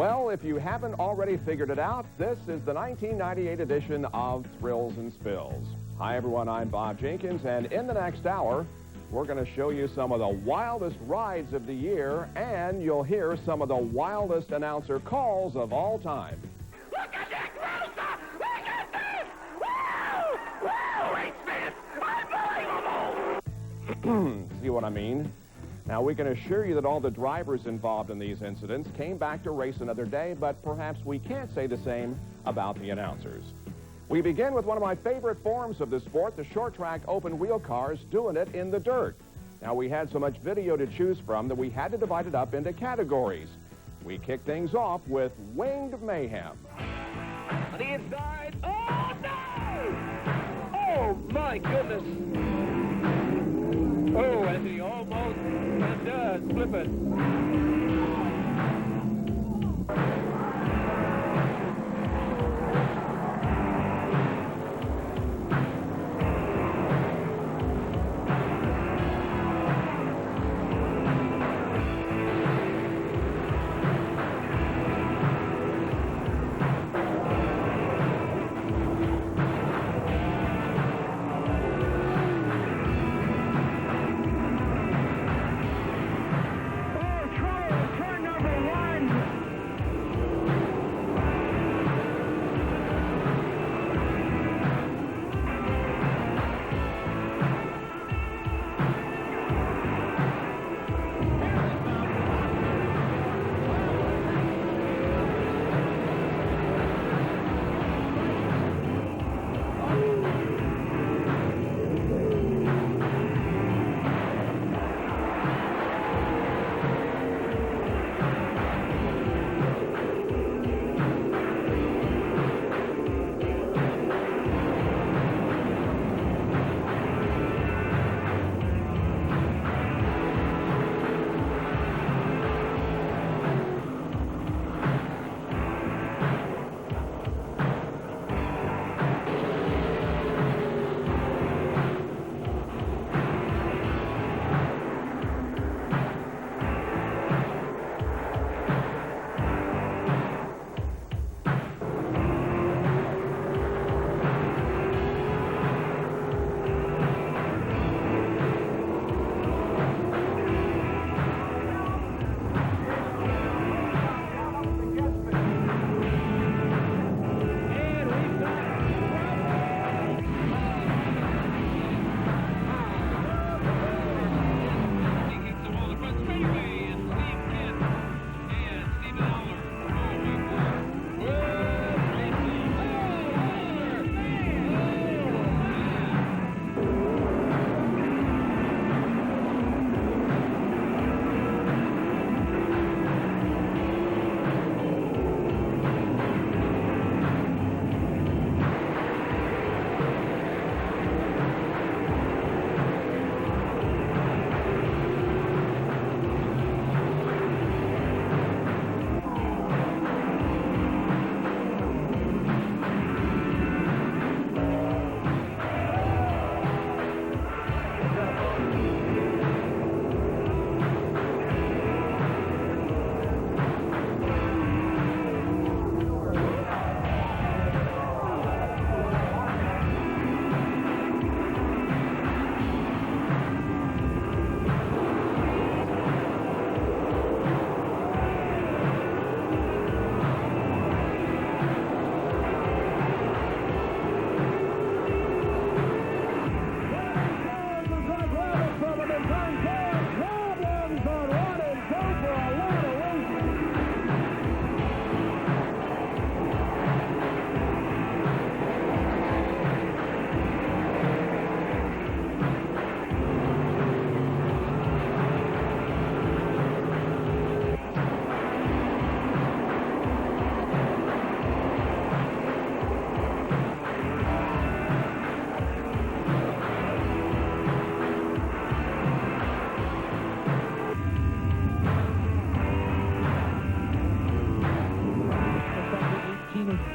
Well, if you haven't already figured it out, this is the 1998 edition of Thrills and Spills. Hi, everyone. I'm Bob Jenkins, and in the next hour, we're going to show you some of the wildest rides of the year, and you'll hear some of the wildest announcer calls of all time. Look at that closer! Look at this! Woo! Woo! It's unbelievable! See what I mean? Now, we can assure you that all the drivers involved in these incidents came back to race another day, but perhaps we can't say the same about the announcers. We begin with one of my favorite forms of the sport, the short track open wheel cars doing it in the dirt. Now, we had so much video to choose from that we had to divide it up into categories. We kick things off with Winged Mayhem. On the inside. Oh, no! Oh, my goodness. Oh, and he almost does flip it.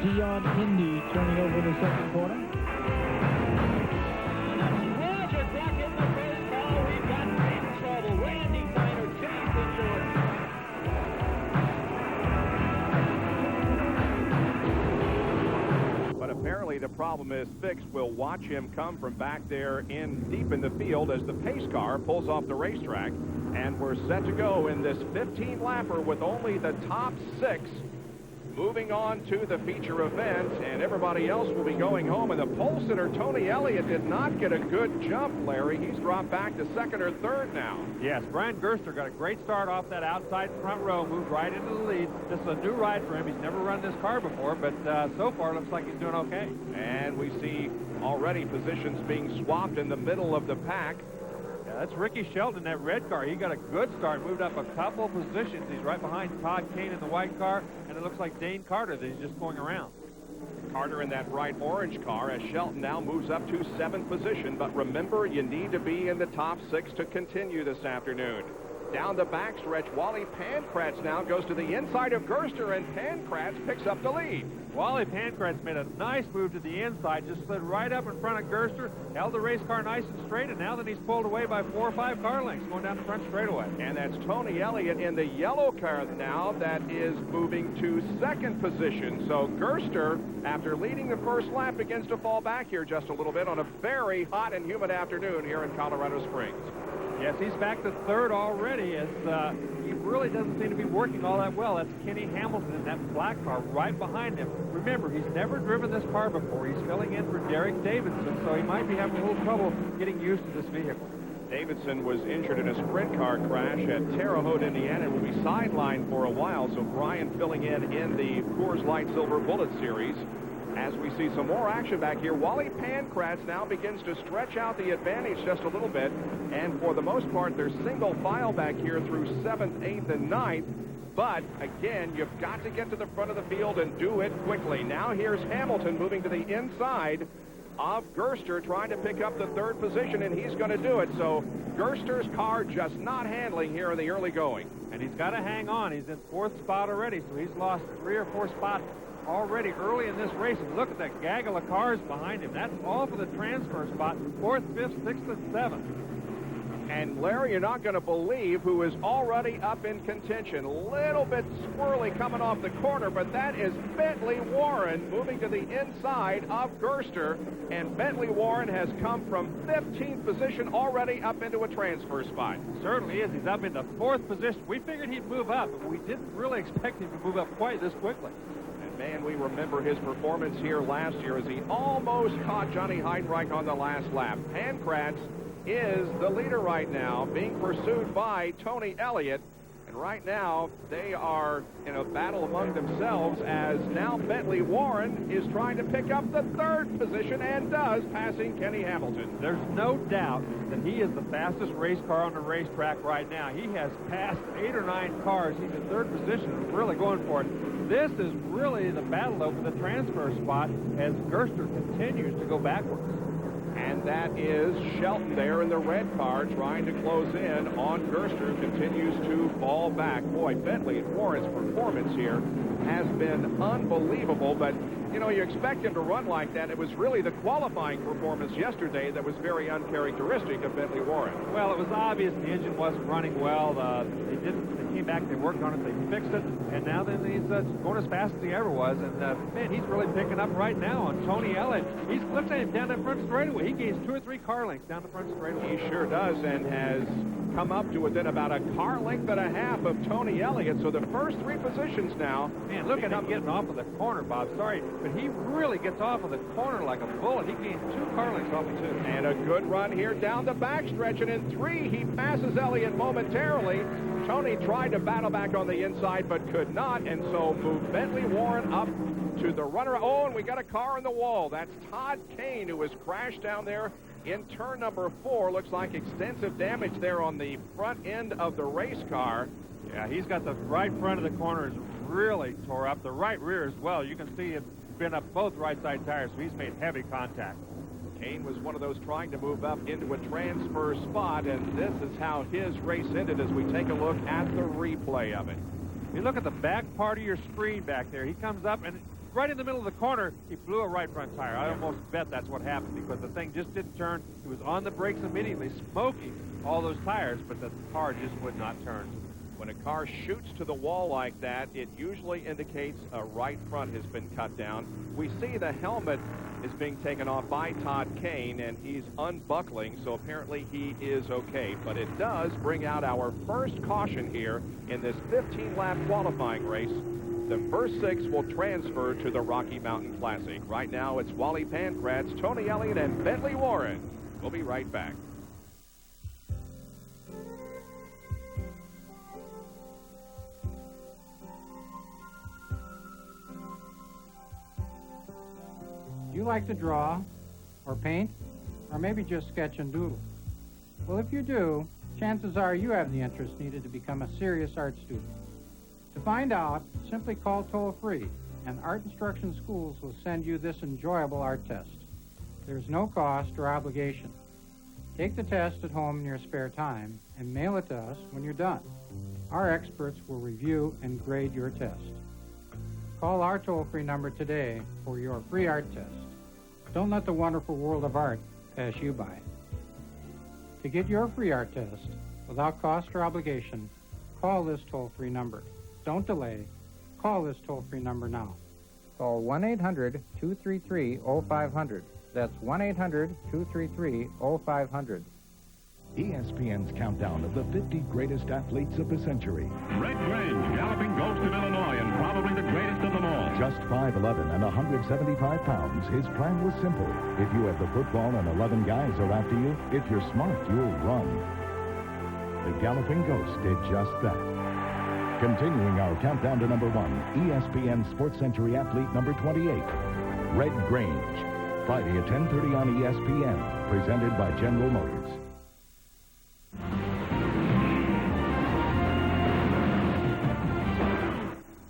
Dion Hindu turning over the second corner. Roger back in the first ball. We've got big trouble. Randy Miner chasing Jordan. Ellie, the problem is fixed. We'll watch him come from back there deep in the field as the pace car pulls off the racetrack. And we're set to go in this 15-lapper with only the top 6 moving on to the feature event, and everybody else will be going home. And the pole sitter, Tony Elliott, did not get a good jump, Larry. He's dropped back to 2nd or 3rd now. Yes, Brian Gerster got a great start off that outside front row, moved right into the lead. This is a new ride for him. He's never run this car before, but so far it looks like he's doing okay. And we see already positions being swapped in the middle of the pack. That's Ricky Shelton in that red car. He got a good start, moved up a couple of positions. He's right behind Todd Kane in the white car, and it looks like Dane Carter that he's just going around. Carter in that bright orange car as Shelton now moves up to 7th position. But remember, you need to be in the top 6 to continue this afternoon. Down the backstretch, Wally Pankratz now goes to the inside of Gerster, and Pankratz picks up the lead. Wally Pankratz made a nice move to the inside, just slid right up in front of Gerster, held the race car nice and straight, and now that he's pulled away by 4 or 5 car lengths going down the front straightaway. And that's Tony Elliott in the yellow car now that is moving to 2nd position. So Gerster, after leading the first lap, begins to fall back here just a little bit on a very hot and humid afternoon here in Colorado Springs. Yes, he's back to 3rd already as he really doesn't seem to be working all that well. That's Kenny Hamilton in that black car right behind him. Remember, he's never driven this car before. He's filling in for Derek Davidson, so he might be having a little trouble getting used to this vehicle. Davidson was injured in a sprint car crash at Terre Haute, Indiana, and will be sidelined for a while. So Brian filling in the Coors Light Silver Bullet Series. As we see some more action back here, Wally Pankratz now begins to stretch out the advantage just a little bit. And for the most part, they're single file back here through 7th, 8th, and 9th. But, again, you've got to get to the front of the field and do it quickly. Now here's Hamilton moving to the inside of Gerster, trying to pick up the 3rd position, and he's going to do it. So Gerster's car just not handling here in the early going. And he's got to hang on. He's in 4th spot already, so he's lost 3 or 4 spots already early in this race. And look at that gaggle of cars behind him. That's all for the transfer spot. 4th, 5th, 6th, and 7th. And Larry, you're not going to believe who is already up in contention. A little bit squirrely coming off the corner, but that is Bentley Warren moving to the inside of Gerster. And Bentley Warren has come from 15th position already up into a transfer spot. Certainly is. He's up into 4th position. We figured he'd move up, but we didn't really expect him to move up quite this quickly. Man, we remember his performance here last year as he almost caught Johnny Heidenreich on the last lap. Pankratz is the leader right now, being pursued by Tony Elliott. And right now, they are in a battle among themselves as now Bentley Warren is trying to pick up the 3rd position and does, passing Kenny Hamilton. There's no doubt that he is the fastest race car on the racetrack right now. He has passed 8 or 9 cars. He's in 3rd position, really going for it. This is really the battle over the transfer spot as Gerster continues to go backwards. And that is Shelton there in the red car trying to close in on Gerster, continues to fall back. Boy, Bentley Warren's performance here has been unbelievable, but you know, you expect him to run like that. It was really the qualifying performance yesterday that was very uncharacteristic of Bentley Warren. Well, it was obvious the engine wasn't running well. They came back, they worked on it, they fixed it, and now then he's going as fast as he ever was. And man, he's really picking up right now on Tony Elliott. He's looking at him down that front straightaway. He gains 2 or 3 car lengths down the front straightaway. He sure does, and has come up to within about a car length and a half of Tony Elliott. So the first 3 positions now. Man, look at him getting off of the corner, Bob. Sorry, but he really gets off of the corner like a bullet. He gains 2 car lengths off of 2. And a good run here down the backstretch, and in 3 he passes Elliott momentarily. Tony tried to battle back on the inside but could not, and so moved Bentley Warren up to the runner. Oh, and we got a car in the wall. That's Todd Kane, who was crashed down there in turn number 4. Looks like extensive damage there on the front end of the race car. Yeah, he's got the right front of the corner is really tore up. The right rear as well. You can see it's been up both right side tires, so he's made heavy contact. Kane was one of those trying to move up into a transfer spot, and this is how his race ended as we take a look at the replay of it. You look at the back part of your screen back there. He comes up, and right in the middle of the corner, he blew a right front tire. I almost bet that's what happened because the thing just didn't turn. He was on the brakes immediately, smoking all those tires, but the car just would not turn. When a car shoots to the wall like that, it usually indicates a right front has been cut down. We see the helmet is being taken off by Todd Kane, and he's unbuckling, so apparently he is okay. But it does bring out our first caution here in this 15-lap qualifying race. The first 6 will transfer to the Rocky Mountain Classic. Right now, it's Wally Pankratz, Tony Elliott, and Bentley Warren. We'll be right back. Do you like to draw, or paint, or maybe just sketch and doodle? Well, if you do, chances are you have the interest needed to become a serious art student. To find out, simply call toll-free, and Art Instruction Schools will send you this enjoyable art test. There's no cost or obligation. Take the test at home in your spare time and mail it to us when you're done. Our experts will review and grade your test. Call our toll-free number today for your free art test. Don't let the wonderful world of art pass you by. To get your free art test without cost or obligation, call this toll-free number. Don't delay. Call this toll-free number now. Call 1-800-233-0500. That's 1-800-233-0500. ESPN's countdown of the 50 greatest athletes of the century. Red Grange, galloping ghost of Illinois, and probably the greatest of them all. Just 5'11" and 175 pounds, his plan was simple. If you have the football and 11 guys are after you, if you're smart, you'll run. The Galloping Ghost did just that. Continuing our countdown to number 1, ESPN Sports Century athlete number 28, Red Grange. Friday at 10:30 on ESPN, presented by General Motors.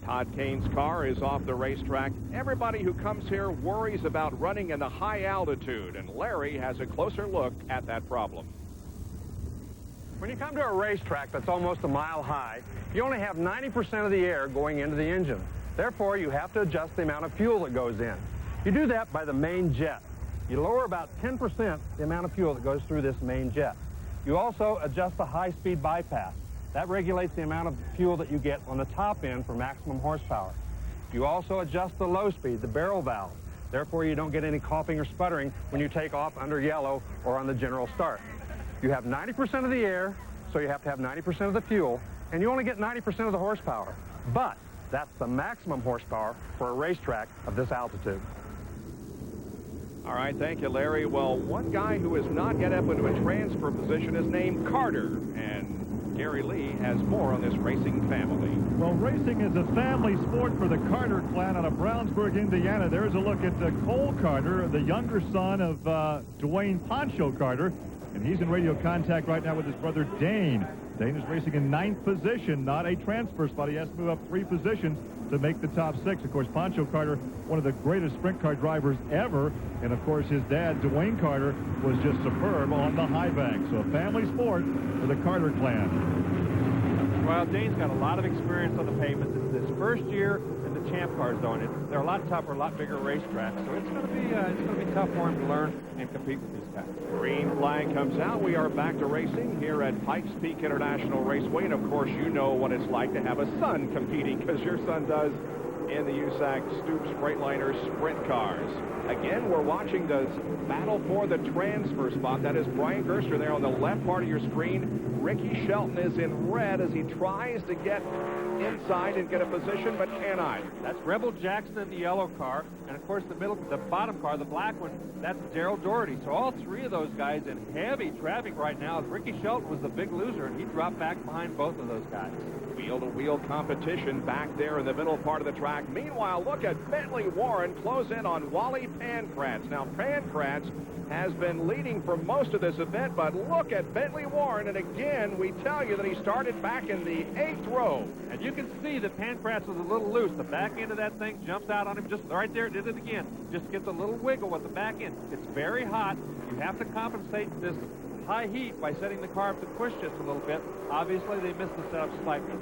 Todd Kane's car is off the racetrack. Everybody who comes here worries about running in the high altitude, and Larry has a closer look at that problem. When you come to a racetrack that's almost a mile high, you only have 90% of the air going into the engine. Therefore, you have to adjust the amount of fuel that goes in. You do that by the main jet. You lower about 10% the amount of fuel that goes through this main jet. You also adjust the high-speed bypass. That regulates the amount of fuel that you get on the top end for maximum horsepower. You also adjust the low speed, the barrel valve. Therefore, you don't get any coughing or sputtering when you take off under yellow or on the general start. You have 90% of the air, so you have to have 90% of the fuel, and you only get 90% of the horsepower. But that's the maximum horsepower for a racetrack of this altitude. All right, thank you, Larry. Well, one guy who is not yet up into a transfer position is named Carter, and Gary Lee has more on this racing family. Well, racing is a family sport for the Carter clan out of Brownsburg, Indiana. There's a look at Cole Carter, the younger son of Dwayne Poncho Carter, and he's in radio contact right now with his brother Dane. Dane is racing in 9th position, not a transfer spot. He has to move up 3 positions to make the top 6. Of course, Poncho Carter, one of the greatest sprint car drivers ever. And, of course, his dad, Dwayne Carter, was just superb on the high bank. So a family sport for the Carter clan. Well, Dane's got a lot of experience on the pavement. This is his first year in the Champ Car Zone. They're a lot tougher, a lot bigger racetracks. So it's going to be tough for him to learn and compete with these guys. Green flag comes out. We are back to racing here at Pikes Peak International Raceway. And, of course, you know what it's like to have a son competing, because your son does in the USAC Stoops Freightliner sprint cars. Again, we're watching the battle for the transfer spot. That is Brian Gerster there on the left part of your screen. Ricky Shelton is in red as he tries to get inside and get a position, but cannot. That's Rebel Jackson in the yellow car, and of course the bottom car, the black one, that's Darrell Doherty. So all 3 of those guys in heavy traffic right now. Ricky Shelton was the big loser, and he dropped back behind both of those guys. Wheel-to-wheel competition back there in the middle part of the track. Meanwhile, look at Bentley Warren close in on Wally Pankratz. Now, Pankratz has been leading for most of this event, but look at Bentley Warren, and again, we tell you that he started back in the 8th row. And you can see that Pankratz was a little loose. The back end of that thing jumps out on him just right there. It did it again. Just gets a little wiggle with the back end. It's very hot. You have to compensate this high heat by setting the car up to push just a little bit. Obviously, they missed the setup slightly.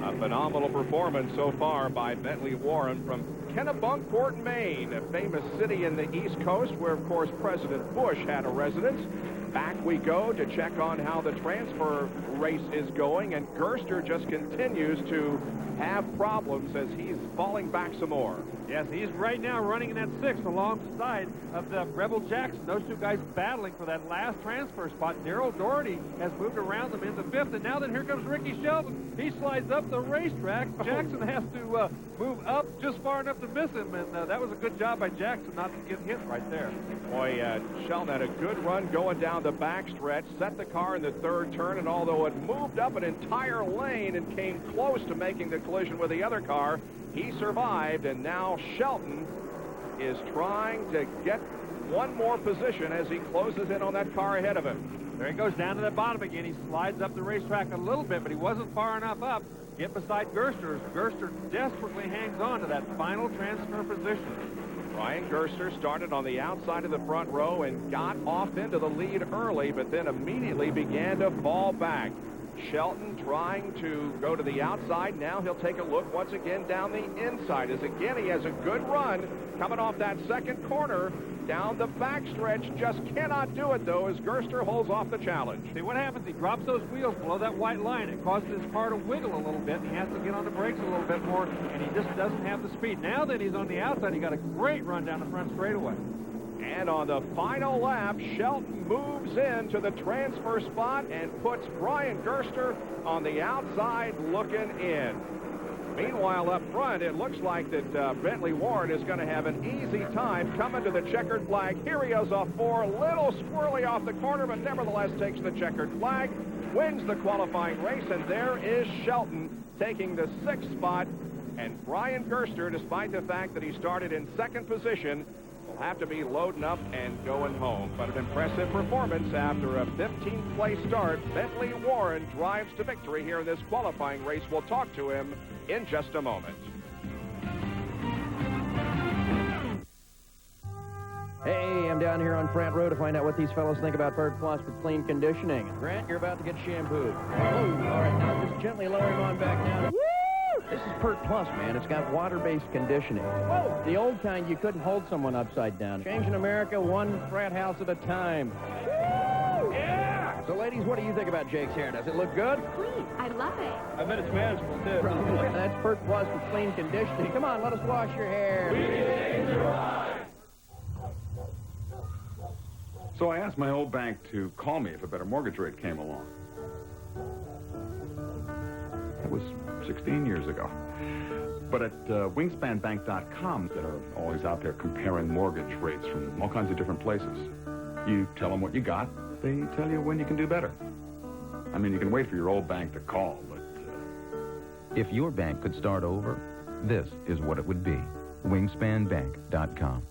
A phenomenal performance so far by Bentley Warren from Kennebunkport, Maine, a famous city in the East Coast where, of course, President Bush had a residence. Back we go to check on how the transfer race is going, and Gerster just continues to have problems as he's falling back some more. Yes, he's right now running in that 6th alongside of the Rebel Jackson. Those two guys battling for that last transfer spot. Darrell Doherty has moved around them into 5th, and now then here comes Ricky Shelton. He slides up the racetrack. Jackson has to move up just far enough to miss him, and that was a good job by Jackson not to get hit right there. Boy, Shelton had a good run going down the backstretch, set the car in the 3rd turn, and although it moved up an entire lane and came close to making the collision with the other car, he survived, and now Shelton is trying to get one more position as he closes in on that car ahead of him. There he goes down to the bottom again. He slides up the racetrack a little bit, but he wasn't far enough up. Get beside Gerster. Gerster desperately hangs on to that final transfer position. Brian Gerster started on the outside of the front row and got off into the lead early, but then immediately began to fall back. Shelton trying to go to the outside. Now he'll take a look once again down the inside, as again he has a good run coming off that 2nd corner down the backstretch. Just cannot do it, though, as Gerster holds off the challenge. See what happens? He drops those wheels below that white line. It causes his car to wiggle a little bit, and he has to get on the brakes a little bit more, and he just doesn't have the speed. Now that he's on the outside, he got a great run down the front straightaway. And on the final lap, Shelton moves into the transfer spot and puts Brian Gerster on the outside looking in. Meanwhile, up front, it looks like that Bentley Warren is going to have an easy time coming to the checkered flag. Here he is off 4, little squirrely off the corner, but nevertheless takes the checkered flag, wins the qualifying race, and there is Shelton taking the 6th spot. And Brian Gerster, despite the fact that he started in 2nd position, will have to be loading up and going home. But an impressive performance after a 15th place start. Bentley Warren drives to victory here in this qualifying race. We'll talk to him in just a moment. Hey, I'm down here on Front Row to find out what these fellows think about Bird Plus with clean conditioning. Grant, you're about to get shampooed. Oh, all right, now just gently lower him on back down. Woo! This is Pert Plus, man. It's got water-based conditioning. Whoa! The old kind, you couldn't hold someone upside down. Changing America one frat house at a time. Woo! Yeah! So, ladies, what do you think about Jake's hair? Does it look good? Sweet. I love it. I bet it's manageable, too. Probably. That's Pert Plus with clean conditioning. Come on, let us wash your hair. We can change your life. So I asked my old bank to call me if a better mortgage rate came along. That was 16 years ago. But at wingspanbank.com, that are always out there comparing mortgage rates from all kinds of different places. You tell them what you got, they tell you when you can do better. I mean, you can wait for your old bank to call, but... If your bank could start over, this is what it would be. wingspanbank.com.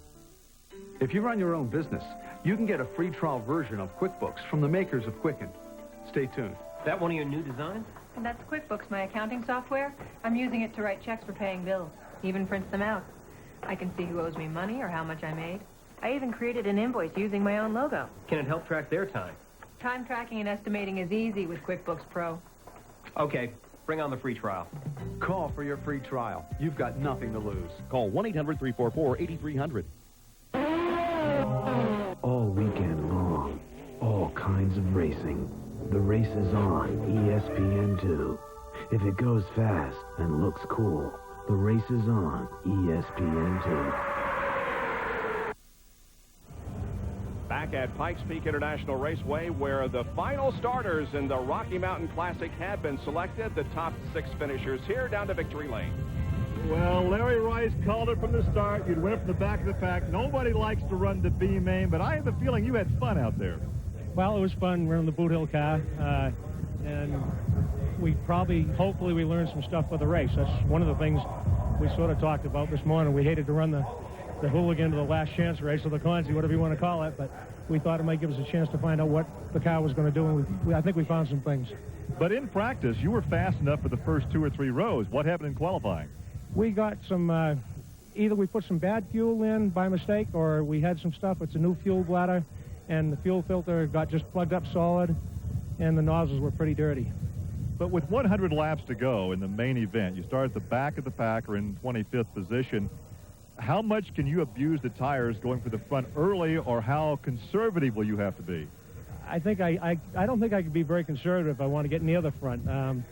If you run your own business, you can get a free trial version of QuickBooks from the makers of Quicken. Stay tuned. Is that one of your new designs? And that's QuickBooks, my accounting software. I'm using it to write checks for paying bills. Even prints them out. I can see who owes me money or how much I made. I even created an invoice using my own logo. Can it help track their time? Time tracking and estimating is easy with QuickBooks Pro. Okay, bring on the free trial. Call for your free trial. You've got nothing to lose. Call 1-800-344-8300. All weekend long, all kinds of racing. The race is on ESPN2. If it goes fast and looks cool, the race is on ESPN2. Back at Pikes Peak International Raceway, where the final starters in the Rocky Mountain Classic have been selected, the top 6 finishers here down to Victory Lane. Well, Larry Rice called it from the start. You'd win it from the back of the pack. Nobody likes to run the B main, but I have a feeling you had fun out there. Well, it was fun running the Boot Hill car, and we hopefully we learned some stuff for the race. That's one of the things we sort of talked about this morning. We hated to run the hooligan to the last chance race, or the Conzi, whatever you want to call it, but we thought it might give us a chance to find out what the car was going to do, and I think we found some things. But in practice, you were fast enough for the first 2 or 3 rows. What happened in qualifying? We got some, either we put some bad fuel in by mistake, or we had some stuff. It's a new fuel bladder, and the fuel filter got just plugged up solid, and the nozzles were pretty dirty. But with 100 laps to go in the main event, you start at the back of the pack or in 25th position. How much can you abuse the tires going for the front early, or how conservative will you have to be? I think I don't think I could be very conservative if I want to get near the front. And,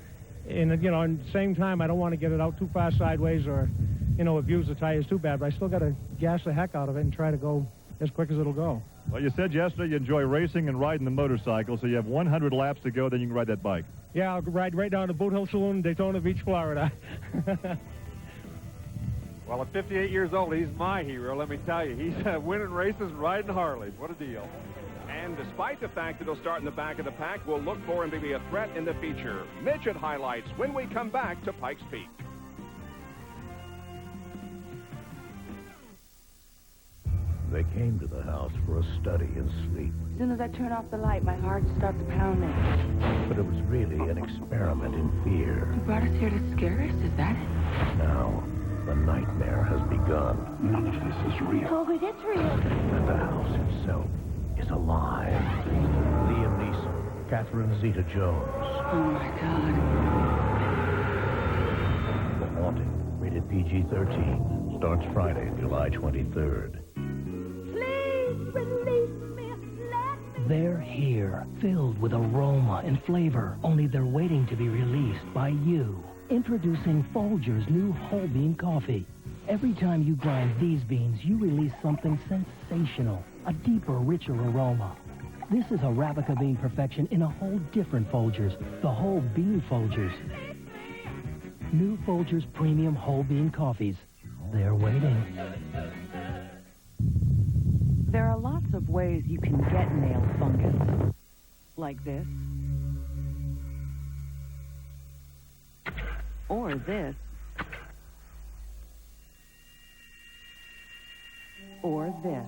you know, at the same time, I don't want to get it out too far sideways or, you know, abuse the tires too bad. But I still got to gas the heck out of it and try to go as quick as it'll go. Well, you said yesterday you enjoy racing and riding the motorcycle, so you have 100 laps to go, then you can ride that bike. Yeah, I'll ride right down to Boot Hill Saloon, Daytona Beach, Florida. Well, at 58 years old, he's my hero, let me tell you. He's winning races and riding Harleys. What a deal. And despite the fact that he'll start in the back of the pack, we'll look for him to be a threat in the feature. Midget highlights when we come back to Pikes Peak. They came to the house for a study and sleep. As soon as I turn off the light, my heart starts pounding. But it was really an experiment in fear. You brought us here to scare us, is that it? Now, the nightmare has begun. None of this is real. Oh, it is real. And the house itself is alive. Liam Neeson, Catherine Zeta-Jones. Oh, my God. The Haunting, rated PG-13, starts Friday, July 23rd. They're here, filled with aroma and flavor, only they're waiting to be released by you. Introducing Folgers new whole bean coffee. Every time you grind these beans, you release something sensational, a deeper, richer aroma. This is Arabica bean perfection in a whole different Folgers, the whole bean Folgers. New Folgers premium whole bean coffees. They're waiting. There are lots of ways you can get nail fungus. Like this. Or this. Or this.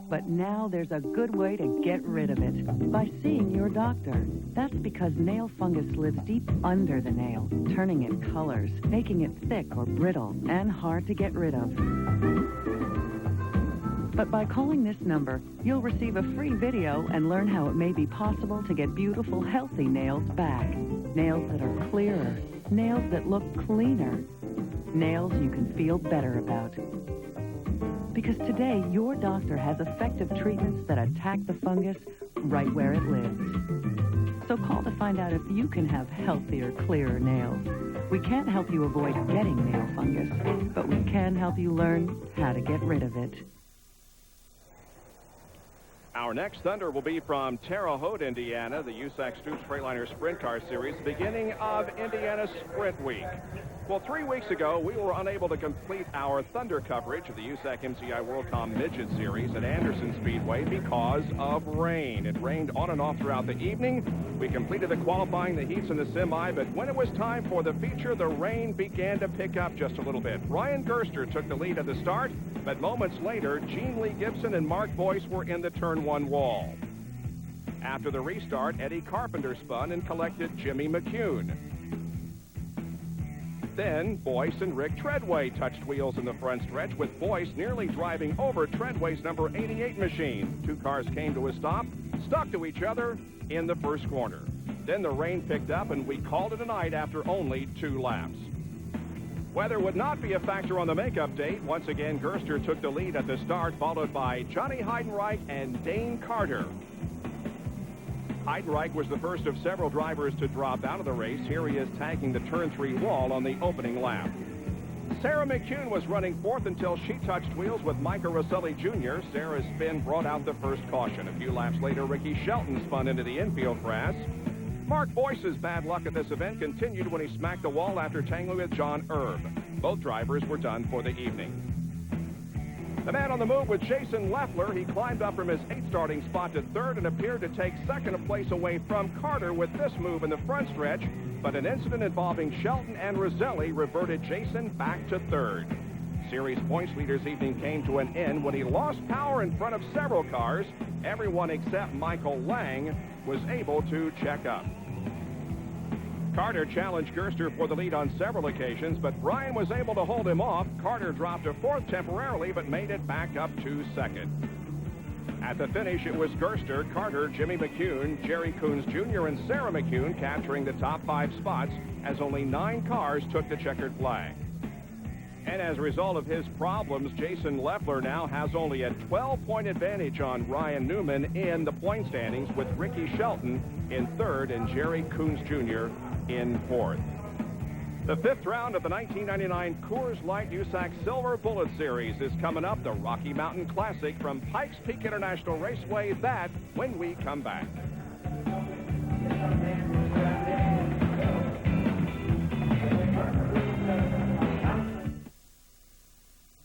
But now there's a good way to get rid of it. By seeing your doctor. That's because nail fungus lives deep under the nail, turning it colors, making it thick or brittle, and hard to get rid of. But by calling this number, you'll receive a free video and learn how it may be possible to get beautiful, healthy nails back. Nails that are clearer. Nails that look cleaner. Nails you can feel better about. Because today, your doctor has effective treatments that attack the fungus right where it lives. So call to find out if you can have healthier, clearer nails. We can't help you avoid getting nail fungus, but we can help you learn how to get rid of it. Our next Thunder will be from Terre Haute, Indiana, the USAC Stoops Freightliner Sprint Car Series, beginning of Indiana Sprint Week. Well, 3 weeks ago, we were unable to complete our Thunder coverage of the USAC MCI WorldCom Midget Series at Anderson Speedway because of rain. It rained on and off throughout the evening. We completed the qualifying, the heats, and the semi, but when it was time for the feature, the rain began to pick up just a little bit. Ryan Gerster took the lead at the start, but moments later, Gene Lee Gibson and Mark Boyce were in the Turn 1 wall. After the restart, Eddie Carpenter spun and collected Jimmy McCune. Then, Boyce and Rick Treadway touched wheels in the front stretch, with Boyce nearly driving over Treadway's number 88 machine. Two cars came to a stop, stuck to each other in the first corner. Then the rain picked up, and we called it a night after only 2 laps. Weather would not be a factor on the makeup date. Once again, Gerster took the lead at the start, followed by Johnny Heidenreich and Dane Carter. Heidenreich was the first of several drivers to drop out of the race. Here he is tagging the Turn 3 wall on the opening lap. Sarah McCune was running fourth until she touched wheels with Micah Rosselli Jr. Sarah's spin brought out the first caution. A few laps later, Ricky Shelton spun into the infield grass. Mark Boyce's bad luck at this event continued when he smacked the wall after tangling with John Erb. Both drivers were done for the evening. The man on the move was Jason Leffler. He climbed up from his 8th starting spot to 3rd and appeared to take 2nd place away from Carter with this move in the front stretch, but an incident involving Shelton and Rosselli reverted Jason back to 3rd. Series points leader's evening came to an end when he lost power in front of several cars. Everyone except Michael Lang was able to check up. Carter challenged Gerster for the lead on several occasions, but Brian was able to hold him off. Carter dropped to 4th temporarily, but made it back up to 2nd. At the finish, it was Gerster, Carter, Jimmy McCune, Jerry Coons Jr., and Sarah McCune capturing the top 5 spots as only 9 cars took the checkered flag. And as a result of his problems, Jason Leffler now has only a 12-point advantage on Ryan Newman in the point standings, with Ricky Shelton in third and Jerry Coons Jr. in fourth. The fifth round of the 1999 Coors Light USAC Silver Bullet Series is coming up. The Rocky Mountain Classic from Pikes Peak International Raceway. That when we come back.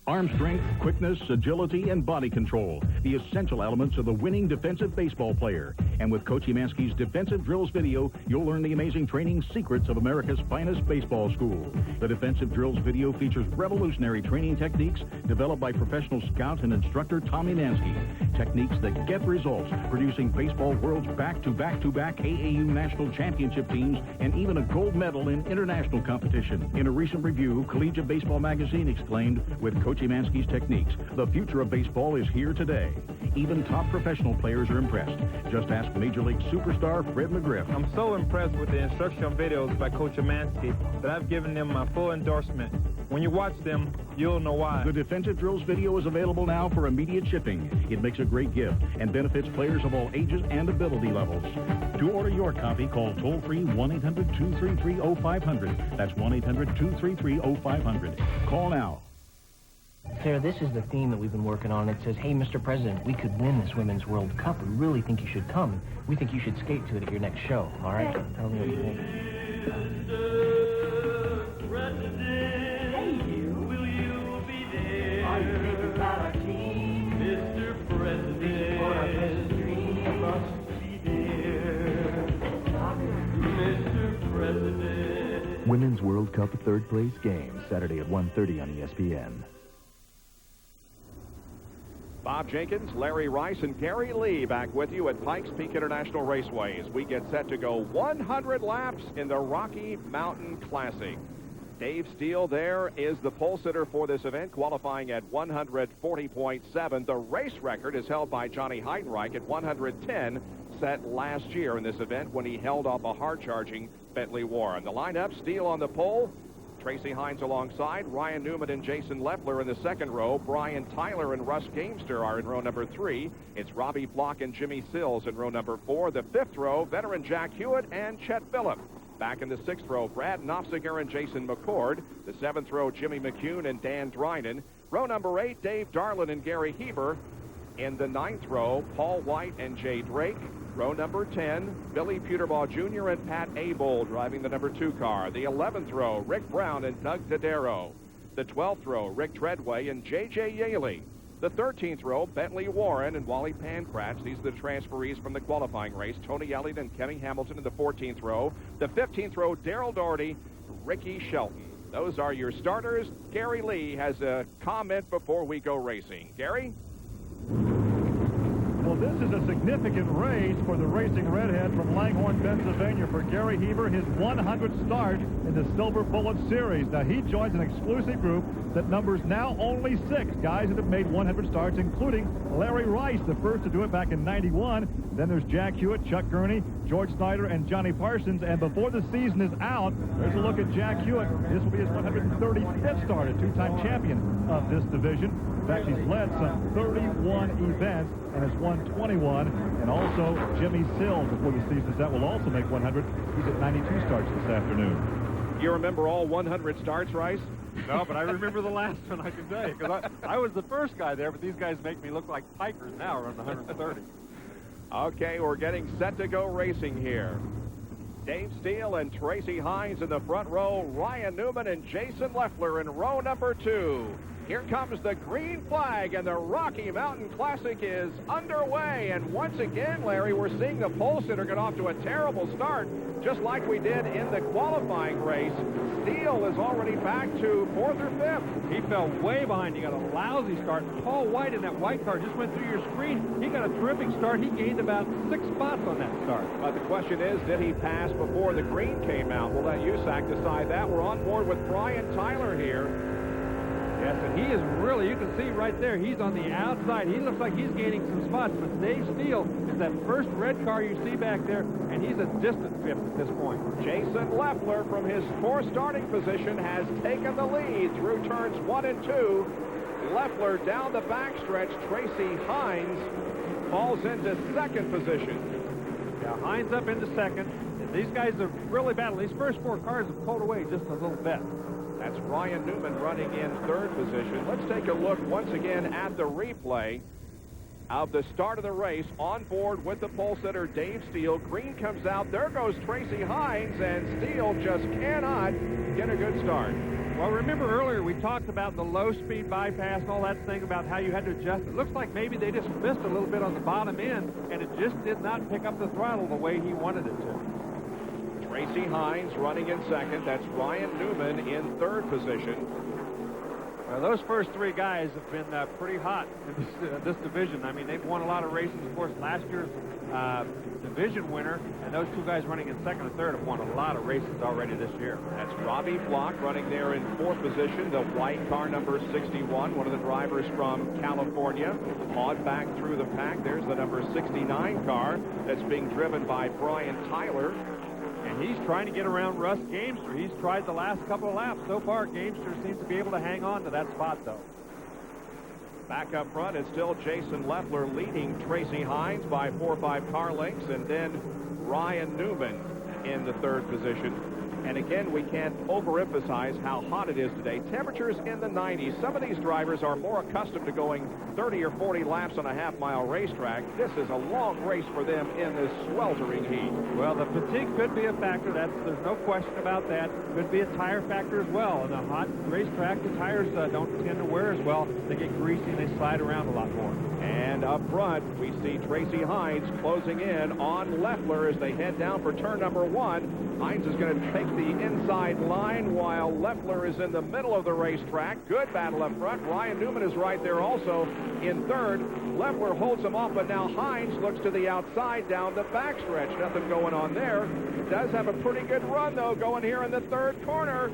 Arm strength, quickness, agility, and body control. The essential elements of the winning defensive baseball player. And with Coach Emanski's Defensive Drills video, you'll learn the amazing training secrets of America's finest baseball school. The Defensive Drills video features revolutionary training techniques developed by professional scout and instructor Tom Emanski. Techniques that get results, producing baseball world's back-to-back-to-back AAU national championship teams and even a gold medal in international competition. In a recent review, Collegiate Baseball Magazine exclaimed, with Coach Emanski's techniques, the future of baseball is here today. Even top professional players are impressed. Just ask Major League superstar Fred McGriff. I'm so impressed with the instructional videos by Coach Emanski that I've given them my full endorsement. When you watch them, you'll know why. The Defensive Drills video is available now for immediate shipping. It makes a great gift and benefits players of all ages and ability levels. To order your copy, call toll-free 1-800-233-0500. That's 1-800-233-0500. Call now. Sarah, this is the theme that we've been working on. It says, hey, Mr. President, we could win this Women's World Cup. We really think you should come. We think you should skate to it at your next show. All right? Okay. Tell me what you think. Women's World Cup third place game, Saturday at 1:30 on ESPN. Bob Jenkins, Larry Rice, and Gary Lee back with you at Pikes Peak International Raceway as we get set to go 100 laps in the Rocky Mountain Classic. Dave Steele there is the pole sitter for this event, qualifying at 140.7. The race record is held by Johnny Heidenreich at 110, set last year in this event when he held off a hard-charging Bentley Warren. The lineup, Steele on the pole, Tracy Hines alongside, Ryan Newman and Jason Leffler in the second row. Brian Tyler and Russ Gamester are in row number 3. It's Robbie Block and Jimmy Sills in row number 4. The fifth row, veteran Jack Hewitt and Chet Phillip. Back in the sixth row, Brad Knopfsiger and Jason McCord. The seventh row, Jimmy McCune and Dan Dryden. Row number 8, Dave Darlin and Gary Heber. In the ninth row, Paul White and Jay Drake. Row number 10, Billy Puterbaugh Jr. and Pat Abel driving the number 2 car. The 11th row, Rick Brown and Doug Dodaro. The 12th row, Rick Treadway and J.J. Yaley. The 13th row, Bentley Warren and Wally Pankratz. These are the transferees from the qualifying race. Tony Elliott and Kenny Hamilton in the 14th row. The 15th row, Darrell Doherty, Ricky Shelton. Those are your starters. Gary Lee has a comment before we go racing. Gary? Well, this is a significant race for the Racing Redhead from Langhorne, Pennsylvania, for Gary Heber, his 100th start in the Silver Bullet Series. Now, he joins an exclusive group that numbers now only 6 guys that have made 100 starts, including Larry Rice, the first to do it back in '91. Then there's Jack Hewitt, Chuck Gurney, George Snyder, and Johnny Parsons. And before the season is out, there's a look at Jack Hewitt. This will be his 135th start, a 2-time champion of this division. In fact, he's led some 31 events and has won 21. And also Jimmy Sills, before the season's out, will also make 100. He's at 92 starts this afternoon. You remember all 100 starts, Rice? No, but I remember the last one, I can tell you, because I was the first guy there, but these guys make me look like pikers now around 130. Okay, we're getting set to go racing here. Dave Steele and Tracy Hines in the front row. Ryan Newman and Jason Leffler in row number 2. Here comes the green flag, and the Rocky Mountain Classic is underway. And once again, Larry, we're seeing the pole sitter get off to a terrible start, just like we did in the qualifying race. Steele is already back to 4th or 5th. He fell way behind. He got a lousy start. Paul White in that white car just went through your screen. He got a terrific start. He gained about 6 spots on that start. But the question is, did he pass before the green came out? We'll let USAC decide that. We're on board with Brian Tyler here. Yes, But he is really, you can see right there, he's on the outside. He looks like he's gaining some spots, but Dave Steele is that first red car you see back there, and he's a distant fifth at this point. Jason Leffler from his fourth starting position has taken the lead through turns 1 and 2. Leffler down the backstretch. Tracy Hines falls into second position. Yeah, Hines up into second. These guys are really battling. These first 4 cars have pulled away just a little bit. That's Ryan Newman running in third position. Let's take a look once again at the replay of the start of the race. On board with the pole sitter Dave Steele. Green comes out. There goes Tracy Hines, and Steele just cannot get a good start. Well, remember earlier we talked about the low-speed bypass and all that thing about how you had to adjust. It looks like maybe they just missed a little bit on the bottom end, and it just did not pick up the throttle the way he wanted it to. Tracy Hines running in second. That's Ryan Newman in third position. Well, those first 3 guys have been pretty hot in this division. I mean, they've won a lot of races. Of course, last year's division winner, and those 2 guys running in second and third have won a lot of races already this year. That's Robbie Block running there in fourth position. The white car number 61, one of the drivers from California. Hauled back through the pack. There's the number 69 car that's being driven by Brian Tyler. And he's trying to get around Russ Gamester. He's tried the last couple of laps. So far, Gamester seems to be able to hang on to that spot, though. Back up front, it's still Jason Leffler leading Tracy Hines by 4 or 5 car lengths, and then Ryan Newman in the third position. And again, we can't overemphasize how hot it is today. Temperatures in the 90s. Some of these drivers are more accustomed to going 30 or 40 laps on a half-mile racetrack. This is a long race for them in this sweltering heat. Well, the fatigue could be a factor. There's no question about that. Could be a tire factor as well. On a hot racetrack, the tires don't tend to wear as well. They get greasy and they slide around a lot more. And up front, we see Tracy Hines closing in on Leffler as they head down for turn number 1. Hines is going to take the inside line while Leffler is in the middle of the racetrack. Good battle up front. Ryan Newman is right there also in third. Leffler holds him off, but now Hines looks to the outside down the backstretch. Nothing going on there. He does have a pretty good run, though, going here in the third corner.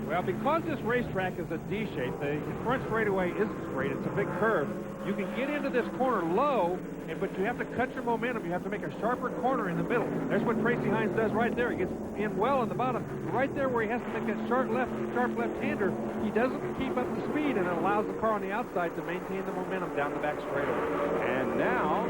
Well, because this racetrack is a D shape, the front straightaway isn't straight. It's a big curve. You can get into this corner low, but you have to cut your momentum. You have to make a sharper corner in the middle. There's what Tracy Hines does right there. He gets in well in the bottom. Right there where he has to make that sharp left-hander, he doesn't keep up the speed, and it allows the car on the outside to maintain the momentum down the back straightaway. And now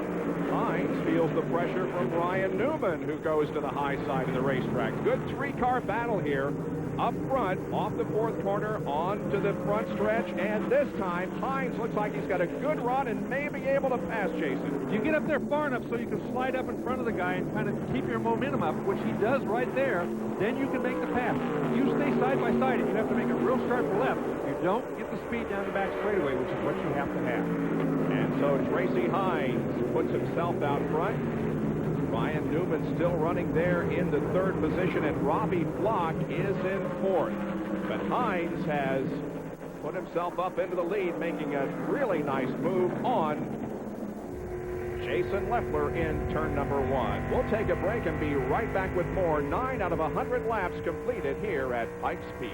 Hines feels the pressure from Ryan Newman, who goes to the high side of the racetrack. Good 3-car battle here. Up front, off the fourth corner, on to the front stretch, and this time, Hines looks like he's got a good run and may be able to pass Jason. You get up there far enough so you can slide up in front of the guy and kind of keep your momentum up, which he does right there, then you can make the pass. If you stay side by side and you have to make a real sharp left, you don't get the speed down the back straightaway, which is what you have to have. And so Tracy Hines puts himself out front. Ryan Newman still running there in the third position, and Robbie Block is in fourth. But Hines has put himself up into the lead, making a really nice move on Jason Leffler in turn number 1. We'll take a break and be right back with more. 9 out of 100 laps completed here at Pikes Peak.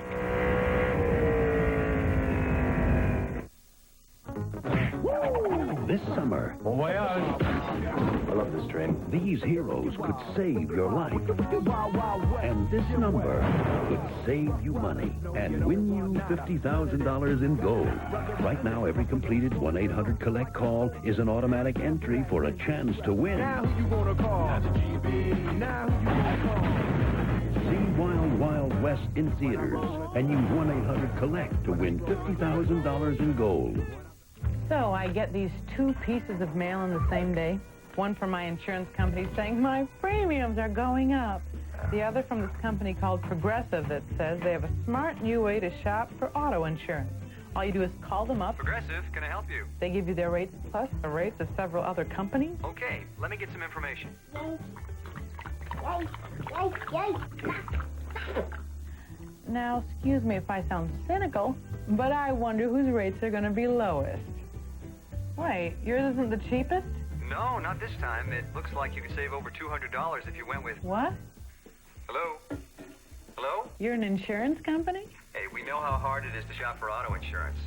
This summer, I love this train. These heroes could save your life. And this number could save you money and win you $50,000 in gold. Right now, every completed 1-800-COLLECT call is an automatic entry for a chance to win. Now who you gonna call? That's a GB. Now who you gonna call? See Wild Wild West in theaters and use 1-800-COLLECT to win $50,000 in gold. So I get these 2 pieces of mail on the same day. One from my insurance company saying my premiums are going up. The other from this company called Progressive that says they have a smart new way to shop for auto insurance. All you do is call them up. Progressive, can I help you? They give you their rates plus the rates of several other companies. Okay, let me get some information. Now, excuse me if I sound cynical, but I wonder whose rates are going to be lowest. Wait, yours isn't the cheapest? No, not this time. It looks like you could save over $200 if you went with... What? Hello? Hello? You're an insurance company? Hey, we know how hard it is to shop for auto insurance.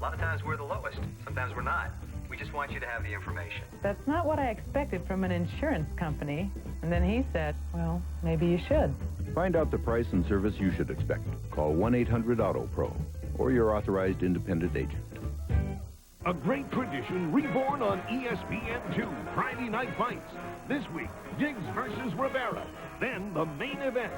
lot of times we're the lowest. Sometimes we're not. We just want you to have the information. That's not what I expected from an insurance company. And then he said, well, maybe you should. Find out the price and service you should expect. Call 1-800-AUTO-PRO or your authorized independent agent. A great tradition reborn on ESPN2, Friday Night Fights. This week, Diggs versus Rivera. Then the main event,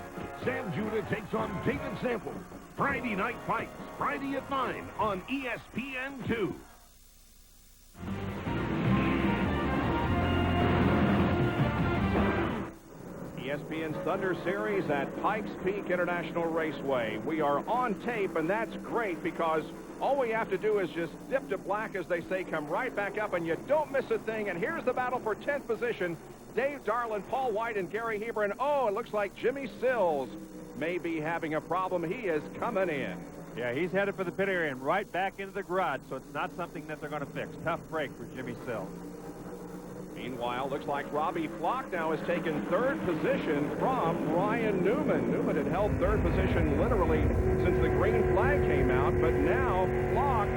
Sam Judah takes on David Sample. Friday Night Fights, Friday at 9 on ESPN2. ESPN's Thunder Series at Pikes Peak International Raceway. We are on tape, and that's great because all we have to do is just dip to black, as they say, come right back up, and you don't miss a thing. And here's the battle for 10th position. Dave Darlin, Paul White, and Gary Hebron. Oh, it looks like Jimmy Sills may be having a problem. He is coming in. Yeah, he's headed for the pit area and right back into the garage, so it's not something that they're going to fix. Tough break for Jimmy Sills. Meanwhile, looks like Robbie Flock now has taken third position from Ryan Newman. Newman had held third position literally since the green flag came out, but now Flock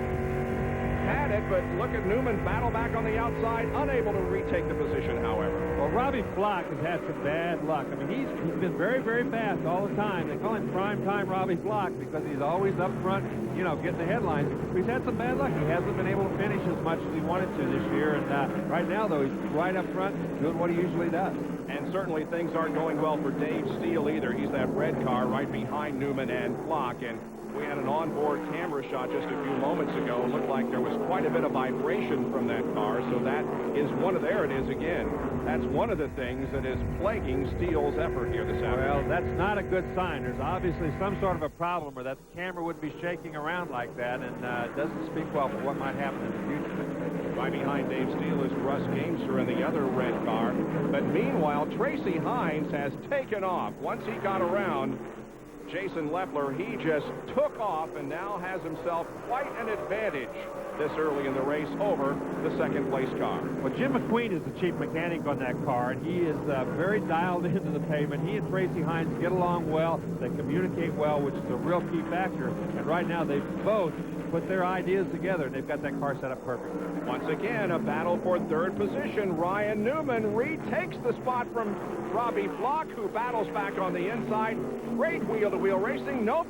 had it, but look at Newman battle back on the outside, unable to retake the position, however. Well, Robbie Flock has had some bad luck. I mean, he's been very, very fast all the time. They call him prime time Robbie Flock because he's always up front, you know, getting the headlines. But he's had some bad luck. He hasn't been able to finish as much as he wanted to this year. And right now, though, he's right up front doing what he usually does. And certainly things aren't going well for Dave Steele either. He's that red car right behind Newman and Flock. And we had an onboard camera shot just a few moments ago. It looked like there was quite a bit of vibration from that car, so that is there it is again. That's one of the things that is plaguing Steele's effort here this afternoon. Well, that's not a good sign. There's obviously some sort of a problem, or that camera would be shaking around like that, and it doesn't speak well for what might happen in the future. Right behind Dave Steele is Russ Gamester in the other red car. But meanwhile, Tracy Hines has taken off. Once he got around Jason Leffler, he just took off and now has himself quite an advantage this early in the race over the second place car. Well, Jim McQueen is the chief mechanic on that car, and he is very dialed into the pavement. He and Tracy Hines get along well. They communicate well, which is a real key factor. And right now, they've both put their ideas together, and they've got that car set up perfectly. Once again, a battle for third position. Ryan Newman retakes the spot from Robbie Flock, who battles back on the inside. Great wheel-to-wheel racing. Nope.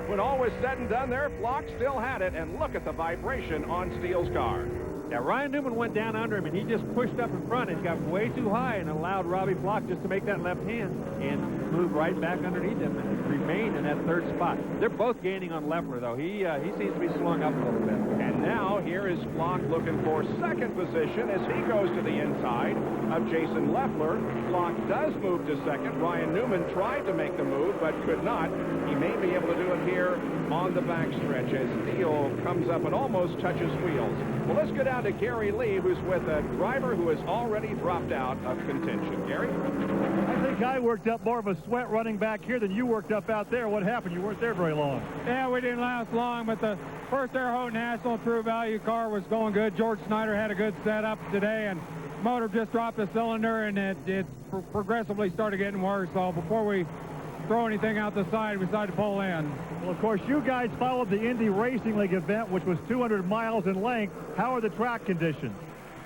When all was said and done there, Flock still had it, and look at the vibration on Steele's car. Yeah, Ryan Newman went down under him, and he just pushed up in front and got way too high and allowed Robbie Flock just to make that left hand and move right back underneath him and remain in that third spot. They're both gaining on Leffler, though. He seems to be slowing up a little bit. And now here is Flock looking for second position as he goes to the inside of Jason Leffler. Flock does move to second. Ryan Newman tried to make the move, but could not. He may be able to do it here on the backstretch as Steele comes up and almost touches wheels. Well, let's go down to Gary Lee, who's with a driver who has already dropped out of contention. Gary? I think I worked up more of a sweat running back here than you worked up out there. What happened? You weren't there very long. Yeah, we didn't last long, but the first Air Ho National True Value car was going good. George Snyder had a good setup today, and motor just dropped a cylinder, and it progressively started getting worse. So before we throw anything out the side, we decided to pull in. Well, of course, you guys followed the Indy Racing League event, which was 200 miles in length. How are the track conditions?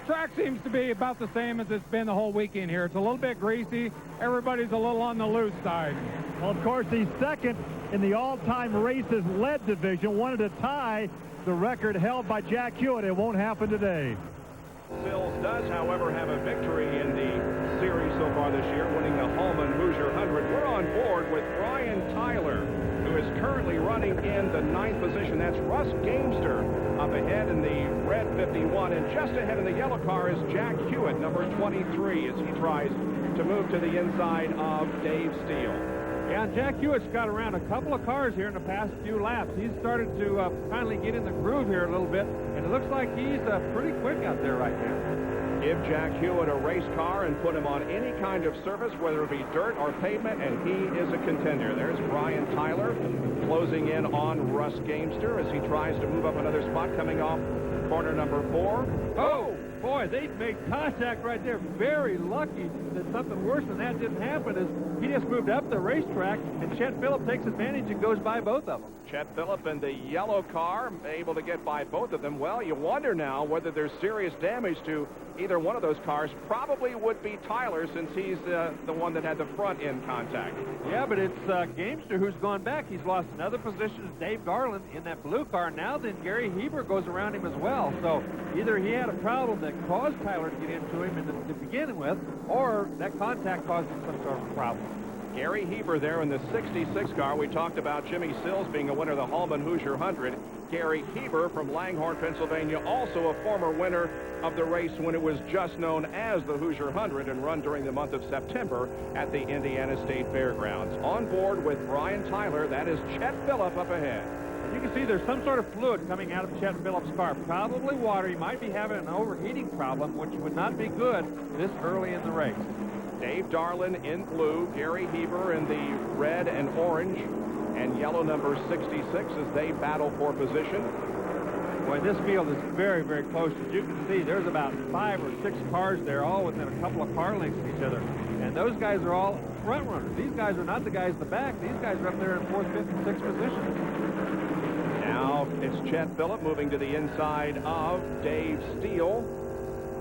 Track seems to be about the same as it's been the whole weekend here. It's a little bit greasy. Everybody's a little on the loose side. Well, of course, he's second in the all-time races led division, wanted to tie the record held by Jack Hewitt. It won't happen today. Sills does, however, have a victory in the series so far this year, winning the Holman Hoosier 100. We're on board with Brian Tyler, who is currently running in the 9th position. That's Russ Gamester up ahead in the red 51, and just ahead in the yellow car is Jack Hewitt, number 23, as he tries to move to the inside of Dave Steele. Yeah, Jack Hewitt's got around a couple of cars here in the past few laps. He's started to finally get in the groove here a little bit, and it looks like he's pretty quick out there right now. Give Jack Hewitt a race car and put him on any kind of surface, whether it be dirt or pavement, and he is a contender. There's Brian Tyler closing in on Russ Gamester as he tries to move up another spot, coming off corner number 4. Oh, boy, they made contact right there. Very lucky that something worse than that didn't happen, as he just moved up the racetrack, and Chet Phillip takes advantage and goes by both of them. Chet Phillip and the yellow car able to get by both of them. Well, you wonder now whether there's serious damage to either one of those cars. Probably would be Tyler, since he's the one that had the front end contact. Yeah, but it's Gamester who's gone back. He's lost another position as Dave Garland in that blue car. Now then Gary Heber goes around him as well. So either he had a problem that caused Tyler to get into him to begin with, or that contact caused him some sort of a problem. Gary Heber there in the 66 car. We talked about Jimmy Sills being a winner of the Hallman Hoosier 100. Gary Heber from Langhorne, Pennsylvania, also a former winner of the race when it was just known as the Hoosier 100 and run during the month of September at the Indiana State Fairgrounds. On board with Brian Tyler, that is Chet Phillip up ahead. You can see there's some sort of fluid coming out of Chet Phillip's car. Probably water. He might be having an overheating problem, which would not be good this early in the race. Dave Darlin in blue, Gary Heber in the red and orange, and yellow number 66 as they battle for position. Boy, this field is very, very close. As you can see, there's about 5 or 6 cars there, all within a couple of car lengths of each other. And those guys are all front runners. These guys are not the guys in the back. These guys are up there in 4th, 5th, and 6th position. Now it's Chet Phillip moving to the inside of Dave Steele.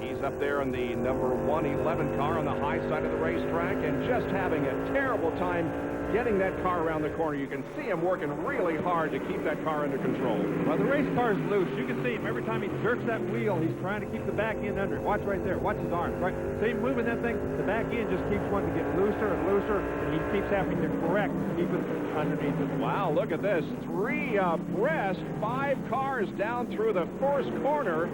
He's up there in the number 111 car on the high side of the racetrack and just having a terrible time getting that car around the corner. You can see him working really hard to keep that car under control. Well, the race car is loose. You can see him every time he jerks that wheel, he's trying to keep the back end under it. Watch right there. Watch his arms. Right. See him moving that thing? The back end just keeps wanting to get looser and looser, and he keeps having to correct to keep it underneath it. Wow, look at this. 3 abreast, 5 cars down through the first corner,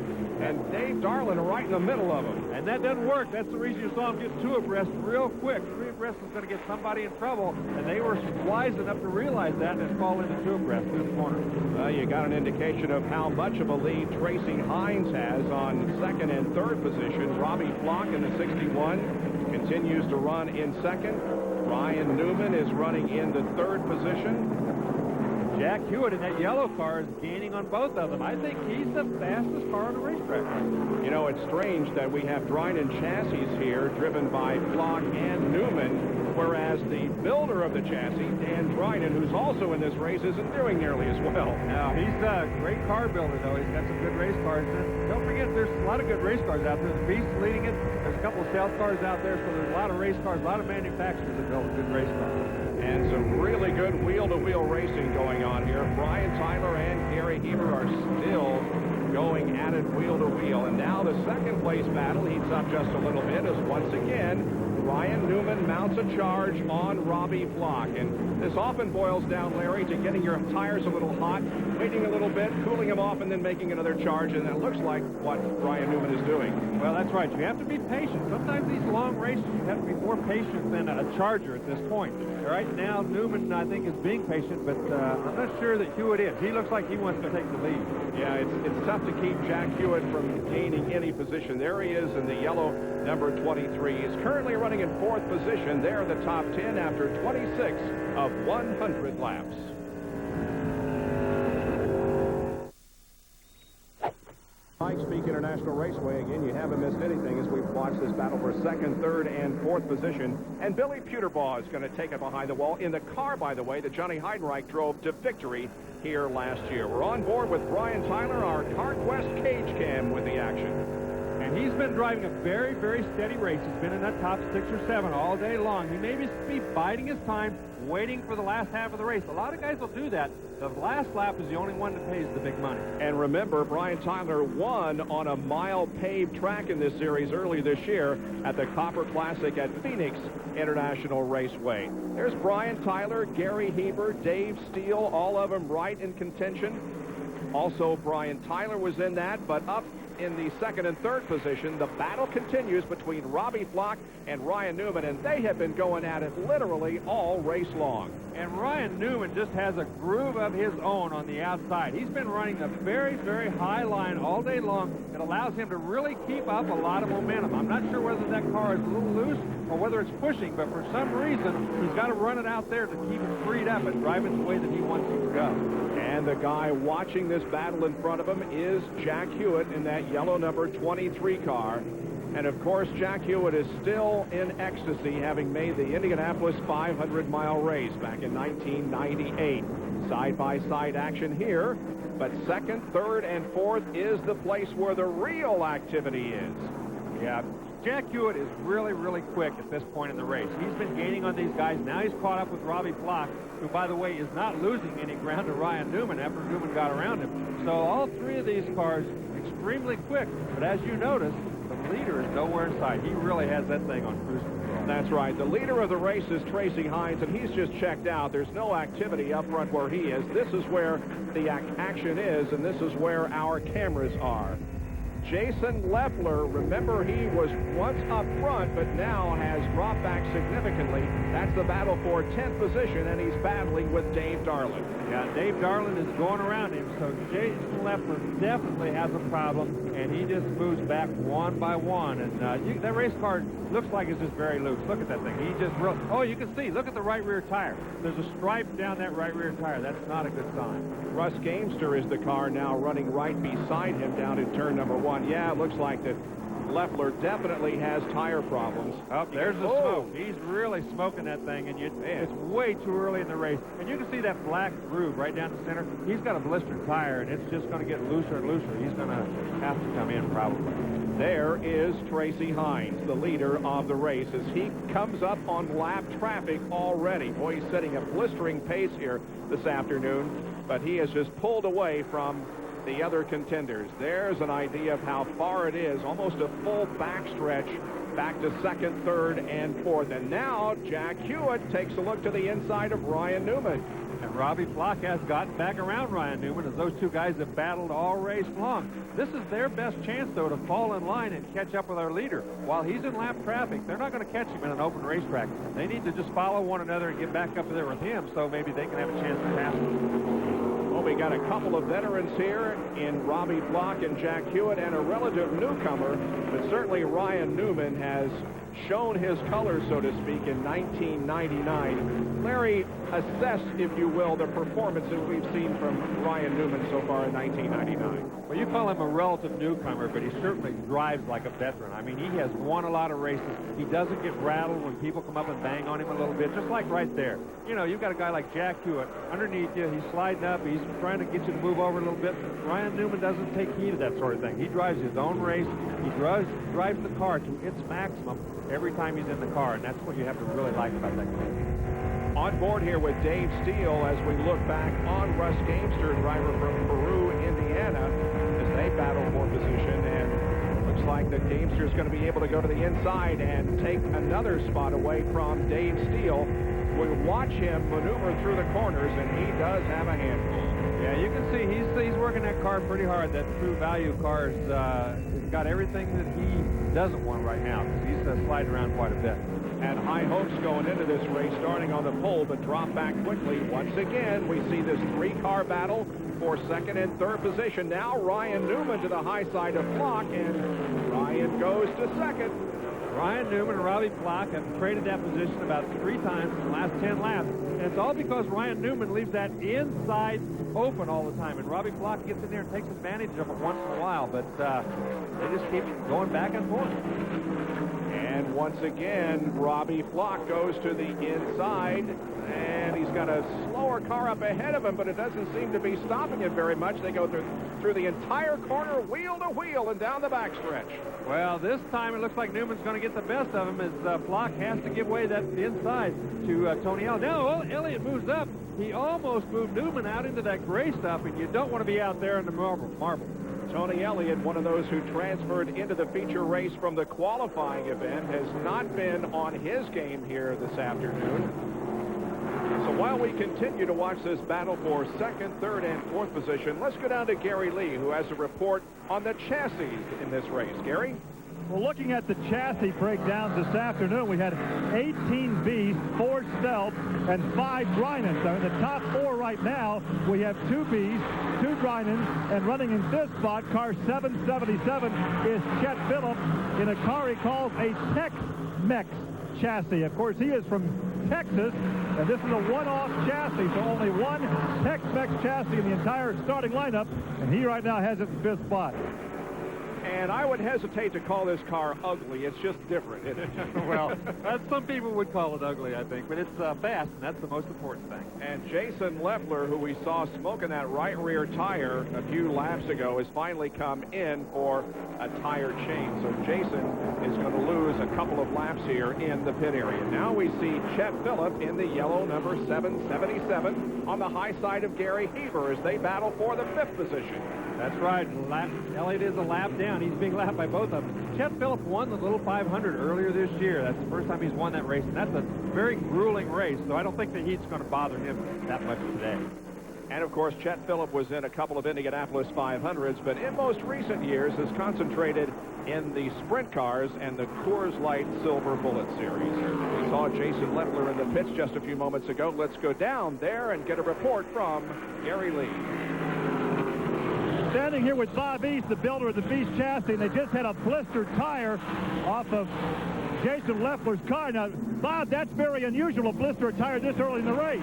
and Dave Darlin right in the middle of them. And that doesn't work. That's the reason you saw him get 2 abreast real quick. 3 abreast is going to get somebody in trouble, and they were wise enough to realize that and fall into 2 abreast through the corner. Well, you got an indication of how much of a lead Tracy Hines has on 2nd and 3rd position. Robbie Flock in the 61 continues to run in 2nd. Ryan Newman is running in the 3rd position. Jack Hewitt in that yellow car is gaining on both of them. I think he's the fastest car on the racetrack. You know, it's strange that we have Dryden chassis here driven by Flock and Newman, whereas the builder of the chassis, Dan Dryden, who's also in this race, isn't doing nearly as well. Now, he's a great car builder, though. He's got some good race cars. And don't forget, there's a lot of good race cars out there. The Beast's leading it. There's a couple of sales cars out there, so there's a lot of race cars, a lot of manufacturers that build good race cars. And some really good wheel-to-wheel racing going on here. Brian Tyler and Gary Heber are still going at it wheel-to-wheel. And now the second-place battle heats up just a little bit as once again Ryan Newman mounts a charge on Robbie Flock. And this often boils down, Larry, to getting your tires a little hot, waiting a little bit, cooling them off, and then making another charge. And that looks like what Ryan Newman is doing. Well, that's right. You have to be patient. Sometimes these long races, you have to be more patient than a charger at this point. Right now, Newman, I think, is being patient, but I'm not sure that Hewitt is. He looks like he wants to take the lead. Yeah, it's tough to keep Jack Hewitt from gaining any position. There he is in the yellow number 23. He's currently running in 4th position. They're in the top 10 after 26 of 100 laps. Pikes Peak International Raceway. Again, you haven't missed anything as we've watched this battle for 2nd, 3rd, and 4th position. And Billy Puterbaugh is going to take it behind the wall in the car, by the way, that Johnny Heidenreich drove to victory here last year. We're on board with Brian Tyler, our CarQuest cage cam with the action. And he's been driving a very, very steady race. He's been in that top 6 or 7 all day long. He may be biding his time, waiting for the last half of the race. A lot of guys will do that. The last lap is the only one that pays the big money. And remember, Brian Tyler won on a mile paved track in this series early this year at the Copper Classic at Phoenix International Raceway. There's Brian Tyler, Gary Heber, Dave Steele, all of them right in contention. Also, Brian Tyler was in that, but up in the 2nd and 3rd position. The battle continues between Robbie Flock and Ryan Newman, and they have been going at it literally all race long. And Ryan Newman just has a groove of his own on the outside. He's been running a very, very high line all day long. It allows him to really keep up a lot of momentum. I'm not sure whether that car is a little loose or whether it's pushing, but for some reason, he's got to run it out there to keep it freed up and drive it the way that he wants it to go. And the guy watching this battle in front of him is Jack Hewitt in that yellow number 23 car. And, of course, Jack Hewitt is still in ecstasy, having made the Indianapolis 500-mile race back in 1998. Side-by-side action here, but second, third, and fourth is the place where the real activity is. Yeah, Jack Hewitt is really, really quick at this point in the race. He's been gaining on these guys. Now he's caught up with Robbie Block, who, by the way, is not losing any ground to Ryan Newman after Newman got around him. So all three of these cars extremely quick, but as you notice, the leader is nowhere in sight. He really has that thing on cruise control. That's right. The leader of the race is Tracy Hines, and he's just checked out. There's no activity up front where he is. This is where the action is, and this is where our cameras are. Jason Leffler, remember, he was once up front, but now has dropped back significantly. That's the battle for 10th position, and he's battling with Dave Darland. Yeah, Dave Darland is going around him, so Jason Leffler definitely has a problem, and he just moves back one by one. And that race car looks like it's just very loose. Look at that thing. He just oh, you can see. Look at the right rear tire. There's a stripe down that right rear tire. That's not a good sign. Russ Gamester is the car now running right beside him down in turn number 1. Yeah, it looks like that Leffler definitely has tire problems. Oh, there's the smoke. He's really smoking that thing, and it's way too early in the race. And you can see that black groove right down the center. He's got a blistered tire, and it's just going to get looser and looser. He's going to have to come in probably. There is Tracy Hines, the leader of the race, as he comes up on lap traffic already. Boy, he's setting a blistering pace here this afternoon, but he has just pulled away from the other contenders. There's an idea of how far it is, almost a full backstretch back to second, third, and fourth. And now Jack Hewitt takes a look to the inside of Ryan Newman. And Robbie Block has gotten back around Ryan Newman as those two guys have battled all race long. This is their best chance, though, to fall in line and catch up with our leader. While he's in lap traffic, they're not going to catch him in an open racetrack. They need to just follow one another and get back up there with him so maybe they can have a chance to pass him. Well, we got a couple of veterans here in Robbie Block and Jack Hewitt, and a relative newcomer, but certainly Ryan Newman has shown his colors, so to speak, in 1999. Larry, assess, if you will, the performances we've seen from Ryan Newman so far in 1999. Well, you call him a relative newcomer, but he certainly drives like a veteran. I mean, he has won a lot of races. He doesn't get rattled when people come up and bang on him a little bit, just like right there. You know, you've got a guy like Jack Hewitt underneath you. He's sliding up. He's trying to get you to move over a little bit. Ryan Newman doesn't take heed of that sort of thing. He drives his own race. He drives the car to its maximum every time he's in the car, and that's what you have to really like about that car. On board here with Dave Steele as we look back on Russ Gamester, driver from Peru, Indiana, as they battle for position, and looks like that Gamester is going to be able to go to the inside and take another spot away from Dave Steele. We watch him maneuver through the corners, and he does have a handful. Yeah, you can see he's working that car pretty hard. That True Value car has got everything that he doesn't want right now. He's sliding around quite a bit. And high hopes going into this race, starting on the pole, but drop back quickly. Once again, we see this three-car battle for second and third position. Now Ryan Newman to the high side of Block, and Ryan goes to second. Ryan Newman and Robbie Block have traded that position about 3 times in the last 10 laps. And it's all because Ryan Newman leaves that inside open all the time. And Robbie Block gets in there and takes advantage of it once in a while. But they just keep going back and forth. And once again, Robbie Block goes to the inside. And he's got a slower car up ahead of him, but it doesn't seem to be stopping it very much. They go through the entire corner, wheel to wheel, and down the backstretch. Well, this time it looks like Newman's going to get the best of him as Block has to give way that inside to Tony Elliott. Now, Elliott moves up. He almost moved Newman out into that gray stuff, and you don't want to be out there in the marble. Tony Elliott, one of those who transferred into the feature race from the qualifying event, has not been on his game here this afternoon. So while we continue to watch this battle for second, third, and fourth position, let's go down to Gary Lee, who has a report on the chassis in this race. Gary? Well, looking at the chassis breakdowns this afternoon, we had 18 Bs, 4 Stealth, and 5 Drynens. So in the top 4 right now, we have 2 Bs, 2 Drynens, and running in this spot, car 777, is Chet Phillips in a car he calls a Tex-Mex chassis. Of course, he is from Texas, and this is a one-off chassis, so only one Tex-Mex chassis in the entire starting lineup, and he right now has it in 5th spot. And I would hesitate to call this car ugly. It's just different, isn't it? Well, some people would call it ugly, I think, but it's fast, and that's the most important thing. And Jason Leffler, who we saw smoking that right rear tire a few laps ago, has finally come in for a tire change. So Jason is going to lose a couple of laps here in the pit area. Now we see Chet Phillip in the yellow number 777 on the high side of Gary Heber as they battle for the 5th position. That's right. Elliott is a lap down. He's being lapped by both of them. Chet Phillip won the Little 500 earlier this year. That's the first time he's won that race, and that's a very grueling race, so I don't think the heat's going to bother him that much today. And, of course, Chet Phillip was in a couple of Indianapolis 500s, but in most recent years has concentrated in the sprint cars and the Coors Light Silver Bullet Series. We saw Jason Leffler in the pits just a few moments ago. Let's go down there and get a report from Gary Lee. Standing here with Bob East, the builder of the Beast chassis, and they just had a blistered tire off of Jason Leffler's car. Now, Bob, that's very unusual, a blistered tire this early in the race.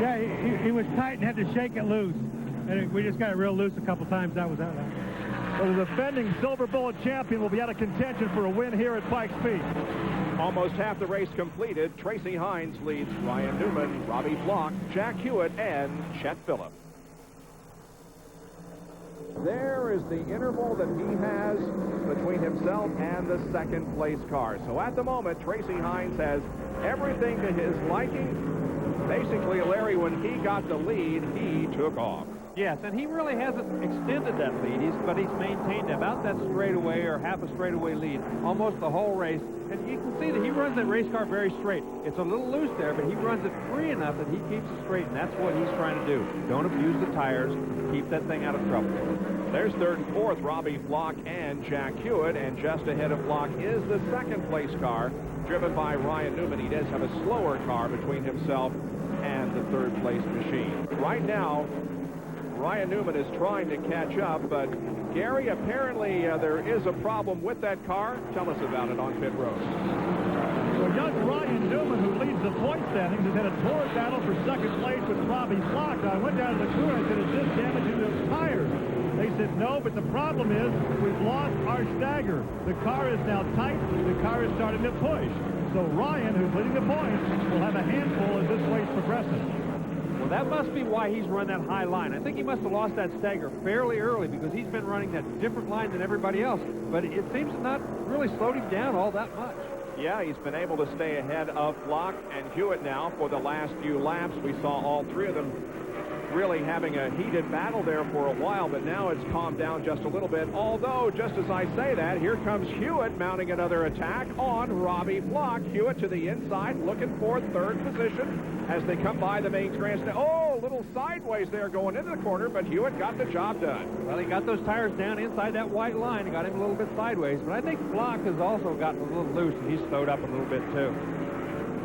Yeah, he was tight and had to shake it loose. And we just got it real loose a couple times. That was out. So the defending Silver Bullet champion will be out of contention for a win here at Pikes Peak. Almost half the race completed. Tracy Hines leads Ryan Newman, Robbie Block, Jack Hewitt, and Chet Phillip. There is the interval that he has between himself and the second place car. So at the moment, Tracy Hines has everything to his liking. Basically, Larry, when he got the lead, he took off. Yes, and he really hasn't extended that lead, but he's maintained about that straightaway or half a straightaway lead almost the whole race. And you can see that he runs that race car very straight. It's a little loose there, but he runs it free enough that he keeps it straight, and that's what he's trying to do. Don't abuse the tires. Keep that thing out of trouble. There's third and fourth, Robbie Block and Jack Hewitt, and just ahead of Block is the second place car, driven by Ryan Newman. He does have a slower car between himself and the third place machine. Right now, Ryan Newman is trying to catch up, but Gary, apparently there is a problem with that car. Tell us about it on pit road. Well, young Ryan Newman, who leads the point standings, has had a torrid battle for second place with Robbie Block. I went down to the crew and I said, is this damaging the tires? They said no, but the problem is we've lost our stagger. The car is now tight. The car is starting to push. So Ryan, who's leading the points, will have a handful as this race progresses. Well, that must be why he's run that high line. I think he must have lost that stagger fairly early because he's been running that different line than everybody else. But it seems to not really slowed him down all that much. Yeah, he's been able to stay ahead of Block and Hewitt now for the last few laps. We saw all three of them really having a heated battle there for a while, but now it's calmed down just a little bit. Although, just as I say that, here comes Hewitt mounting another attack on Robbie Block. Hewitt to the inside, looking for third position as they come by the main grandstand. Oh, a little sideways there going into the corner, but Hewitt got the job done. Well, he got those tires down inside that white line and got him a little bit sideways, but I think Block has also gotten a little loose, and he's slowed up a little bit, too.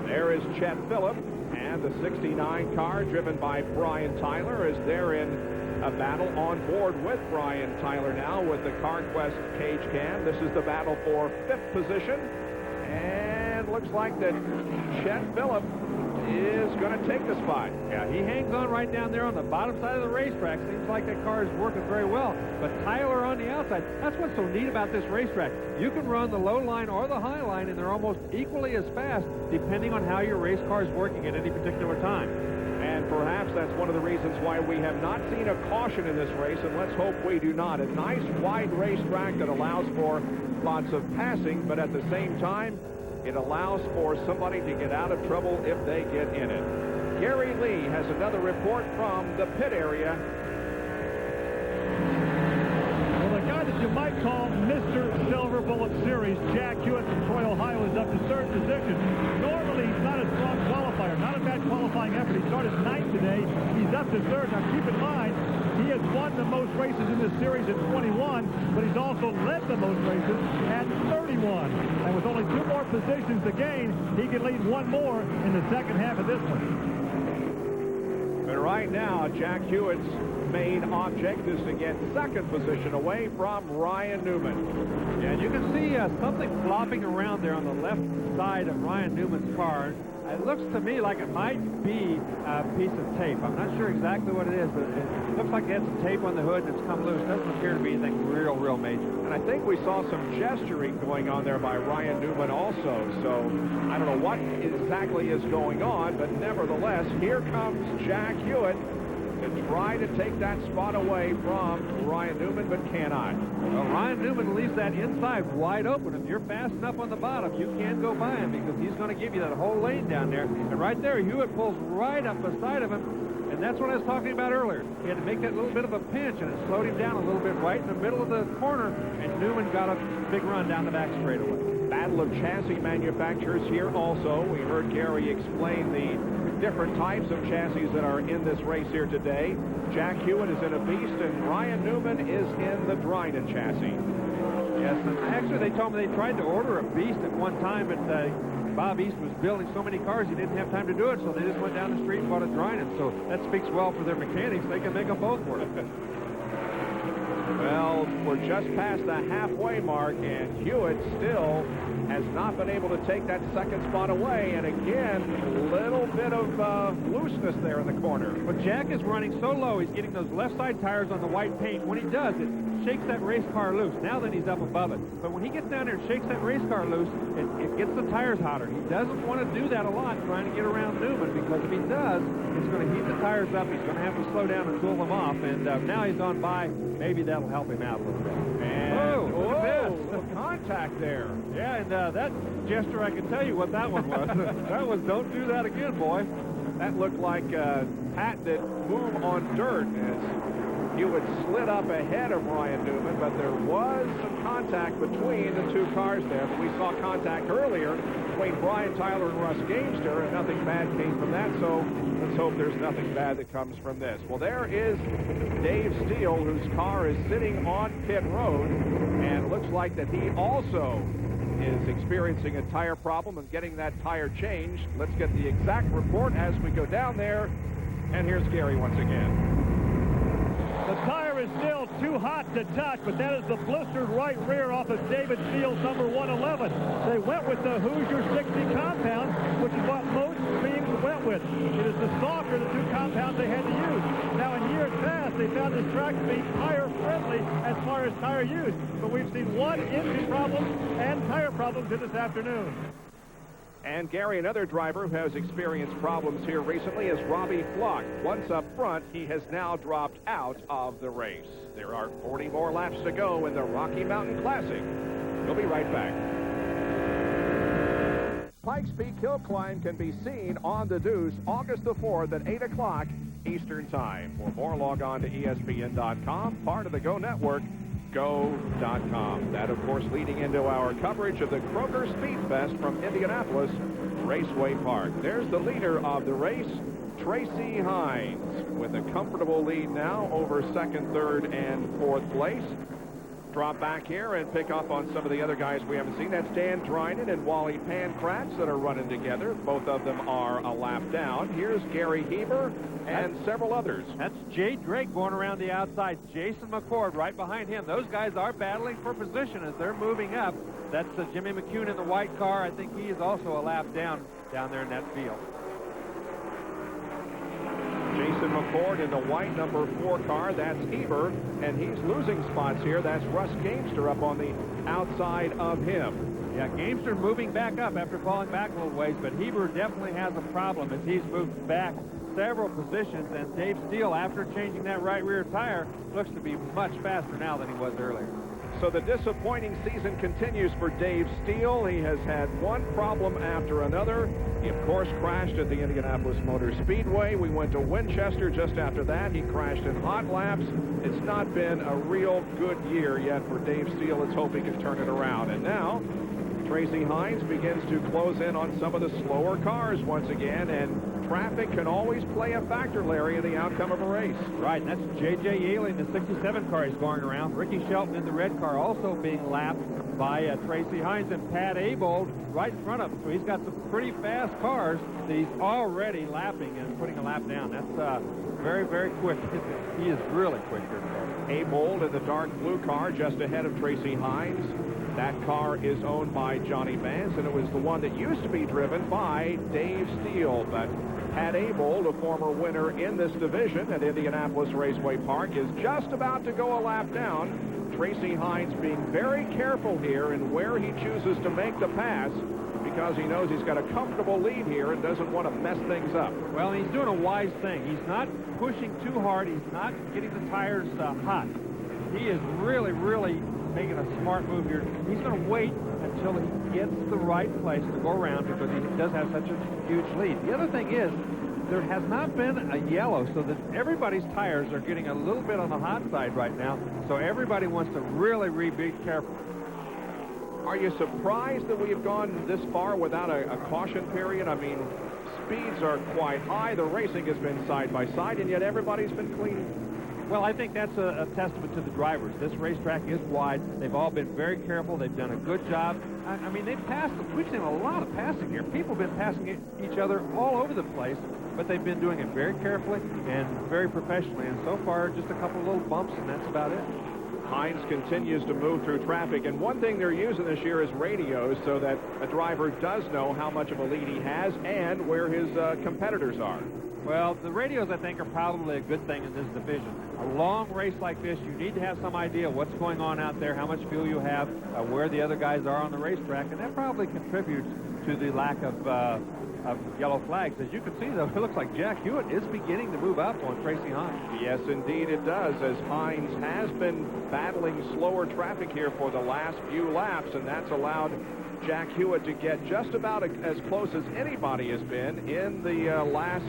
There is Chet Phillip. And the 69 car, driven by Brian Tyler, is there in a battle on board with Brian Tyler now with the CarQuest cage cam. This is the battle for 5th position. And looks like that Chet Phillip is going to take the spot. Yeah, he hangs on right down there on the bottom side of the racetrack. Seems like that car is working very well. But Tyler on the outside, that's what's so neat about this racetrack. You can run the low line or the high line, and they're almost equally as fast, depending on how your race car is working at any particular time. And perhaps that's one of the reasons why we have not seen a caution in this race, and let's hope we do not. A nice wide racetrack that allows for lots of passing, but at the same time, it allows for somebody to get out of trouble if they get in it. Gary Lee has another report from the pit area. Well, the guy that you might call Mr. Silver Bullet Series, Jack Hewitt from Troy, Ohio, is up to third position. Normally, he's not a strong qualifier, not a bad qualifying effort. He started ninth today. He's up to third. Now, keep in mind, he has won the most races in this series at 21, but he's also led the most races at 31. And with only 2 more positions to gain, he can lead 1 more in the second half of this one. But right now, Jack Hewitt's main object is to get second position away from Ryan Newman. Yeah, and you can see something flopping around there on the left side of Ryan Newman's car. It looks to me like it might be a piece of tape. I'm not sure exactly what it is, but it looks like it has some tape on the hood and it's come loose. Doesn't appear to be anything real real major. And I think we saw some gesturing going on there by Ryan Newman also. So I don't know what exactly is going on, but nevertheless, here comes Jack Hewitt to try to take that spot away from Ryan Newman, but cannot. Well, Ryan Newman leaves that inside wide open. If you're fast enough on the bottom, you can go by him because he's going to give you that whole lane down there. And right there, Hewitt pulls right up beside of him. And that's what I was talking about earlier. He had to make that little bit of a pinch, and it slowed him down a little bit right in the middle of the corner, and Newman got a big run down the back straightaway. Battle of chassis manufacturers here also. We heard Gary explain the different types of chassis that are in this race here today. Jack Hewitt is in a Beast, and Ryan Newman is in the Dryden chassis. Yes, and actually they told me they tried to order a Beast at one time, but Bob East was building so many cars he didn't have time to do it, so they just went down the street and bought a Dryden. So that speaks well for their mechanics. They can make them both work. Well, we're just past the halfway mark, and Hewitt still has not been able to take that second spot away. And again, a little bit of looseness there in the corner. But Jack is running so low, he's getting those left side tires on the white paint. When he does, it shakes that race car loose. Now then he's up above it. But when he gets down there and shakes that race car loose, it gets the tires hotter. He doesn't want to do that a lot, trying to get around Newman, because if he does, it's going to heat the tires up. He's going to have to slow down and cool them off. And now he's on by. Maybe that'll help him out a little bit. And look at this. Contact there. Yeah, and that gesture, I can tell you what that one was. That was, don't do that again, boy. That looked like Pat did move on dirt as Hewitt slid up ahead of Ryan Newman, but there was some contact between the two cars there. But we saw contact earlier between Brian Tyler and Russ Gamester, and nothing bad came from that, so let's hope there's nothing bad that comes from this. Well, there is Dave Steele, whose car is sitting on pit road, and looks like that he also is experiencing a tire problem and getting that tire changed. Let's get the exact report as we go down there, and here's Gary once again. The tire is still too hot to touch, but that is the blistered right rear off of David Steele's number 111. They went with the Hoosier 60 compound, which is what most teams went with. It is the softer of the two compounds they had to use. Now, in years past, they found this track to be tire-friendly as far as tire use, but we've seen one engine problem and tire problems here this afternoon. And Gary, another driver who has experienced problems here recently is Robbie Flock. Once up front, he has now dropped out of the race. There are 40 more laps to go in the Rocky Mountain Classic. We'll be right back. Pikes Peak Hill Climb can be seen on the Deuce August the 4th at 8 o'clock Eastern Time. For more, log on to ESPN.com, part of the Go Network, go.com. That, of course, leading into our coverage of the Kroger Speed Fest from Indianapolis Raceway Park. There's the leader of the race, Tracy Hines, with a comfortable lead now over second, third, and fourth place. Drop back here and pick up on some of the other guys we haven't seen. That's Dan Dryden and Wally Pankratz that are running together. Both of them are a lap down. Here's Gary Heber and several others. That's Jay Drake going around the outside. Jason McCord right behind him. Those guys are battling for position as they're moving up. That's Jimmy McCune in the white car. I think he is also a lap down there in that field. Jason McCord in the white number 4 car. That's Heber, and he's losing spots here. That's Russ Gamester up on the outside of him. Yeah, Gamester moving back up after falling back a little ways, but Heber definitely has a problem as he's moved back several positions, and Dave Steele, after changing that right rear tire, looks to be much faster now than he was earlier. So the disappointing season continues for Dave Steele. He has had one problem after another. He, of course, crashed at the Indianapolis Motor Speedway. We went to Winchester just after that. He crashed in hot laps. It's not been a real good year yet for Dave Steele. Let's hope he can turn it around. And now, Tracy Hines begins to close in on some of the slower cars once again, and traffic can always play a factor, Larry, in the outcome of a race. Right, and that's J.J. Yaley in the 67 car he's going around. Ricky Shelton in the red car also being lapped by Tracy Hines, and Pat Abold right in front of him. So he's got some pretty fast cars that he's already lapping and putting a lap down. That's very, very quick. He is really quick here. Abold in the dark blue car just ahead of Tracy Hines. That car is owned by Johnny Vance, and it was the one that used to be driven by Dave Steele. But Pat Abold, a former winner in this division at Indianapolis Raceway Park, is just about to go a lap down. Tracy Hines being very careful here in where he chooses to make the pass, because he knows he's got a comfortable lead here and doesn't want to mess things up. Well, he's doing a wise thing. He's not pushing too hard. He's not getting the tires hot. He is really, really making a smart move here. He's going to wait until he gets the right place to go around, because he does have such a huge lead. The other thing is, there has not been a yellow, so that everybody's tires are getting a little bit on the hot side right now, so everybody wants to really be careful. Are you surprised that we have gone this far without a caution period? I mean, speeds are quite high. The racing has been side by side, and yet everybody's been clean. Well, I think that's a testament to the drivers. This racetrack is wide. They've all been very careful. They've done a good job. I mean, they've passed. We've seen a lot of passing here. People have been passing each other all over the place, but they've been doing it very carefully and very professionally. And so far, just a couple of little bumps, and that's about it. Hines continues to move through traffic, and one thing they're using this year is radios, so that a driver does know how much of a lead he has and where his competitors are. Well, the radios, I think, are probably a good thing in this division. A long race like this, you need to have some idea what's going on out there, how much fuel you have, where the other guys are on the racetrack, and that probably contributes to the lack of yellow flags. As you can see, though, it looks like Jack Hewitt is beginning to move up on Tracy Hines. Yes, indeed it does, as Hines has been battling slower traffic here for the last few laps, and that's allowed Jack Hewitt to get just about as close as anybody has been in the last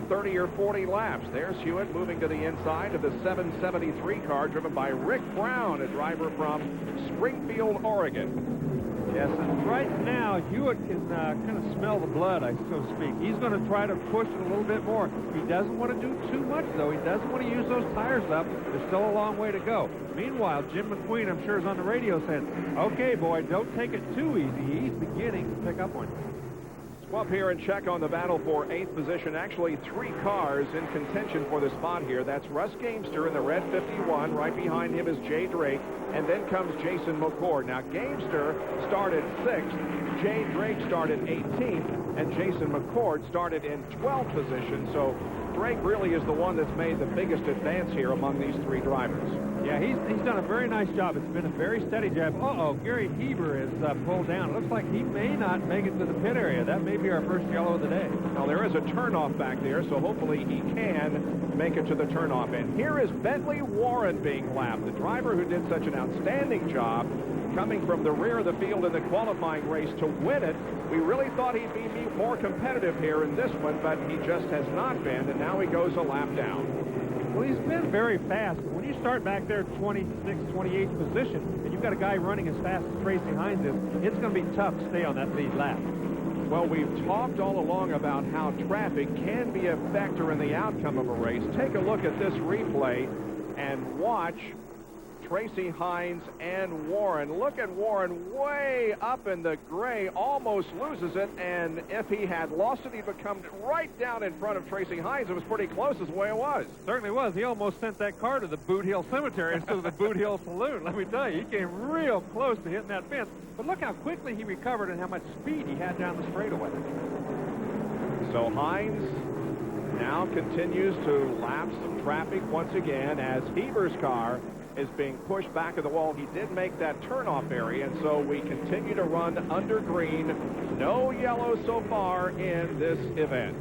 30 or 40 laps. There's Hewitt moving to the inside of the 773 car driven by Rick Brown, a driver from Springfield, Oregon. Yes, and right now, Hewitt can kind of smell the blood, so to speak. He's going to try to push it a little bit more. He doesn't want to do too much, though. He doesn't want to use those tires up. There's still a long way to go. Meanwhile, Jim McQueen, I'm sure, is on the radio saying, okay, boy, don't take it too easy. He's beginning to pick up on you. Well, up here and check on the battle for 8th position. Actually, 3 cars in contention for the spot here. That's Russ Gamester in the red 51. Right behind him is Jay Drake. And then comes Jason McCord. Now, Gamester started 6th. Jay Drake started 18th. And Jason McCord started in 12th position. So Drake really is the one that's made the biggest advance here among these 3 drivers. Yeah, he's done a very nice job. It's been a very steady job. Gary Heber is pulled down. It looks like he may not make it to the pit area. That may be our first yellow of the day. Now, there is a turnoff back there, so hopefully he can make it to the turnoff. And here is Bentley Warren being lapped, the driver who did such an outstanding job coming from the rear of the field in the qualifying race to win it. We really thought he'd be more competitive here in this one, but he just has not been, and now he goes a lap down. Well, he's been very fast. When you start back there 26th, 28th position, and you've got a guy running as fast as Tracy Hines is, it's going to be tough to stay on that lead lap. Well, we've talked all along about how traffic can be a factor in the outcome of a race. Take a look at this replay and watch Tracy Hines and Warren. Look at Warren way up in the gray, almost loses it, and if he had lost it, he'd have come right down in front of Tracy Hines. It was pretty close as the way it was. Certainly was. He almost sent that car to the Boot Hill Cemetery instead of the Boot Hill Saloon. Let me tell you, he came real close to hitting that fence. But look how quickly he recovered and how much speed he had down the straightaway. So Hines now continues to lap some traffic once again as Heber's car is being pushed back of the wall. He did make that turnoff area, and so we continue to run under green. No yellow so far in this event.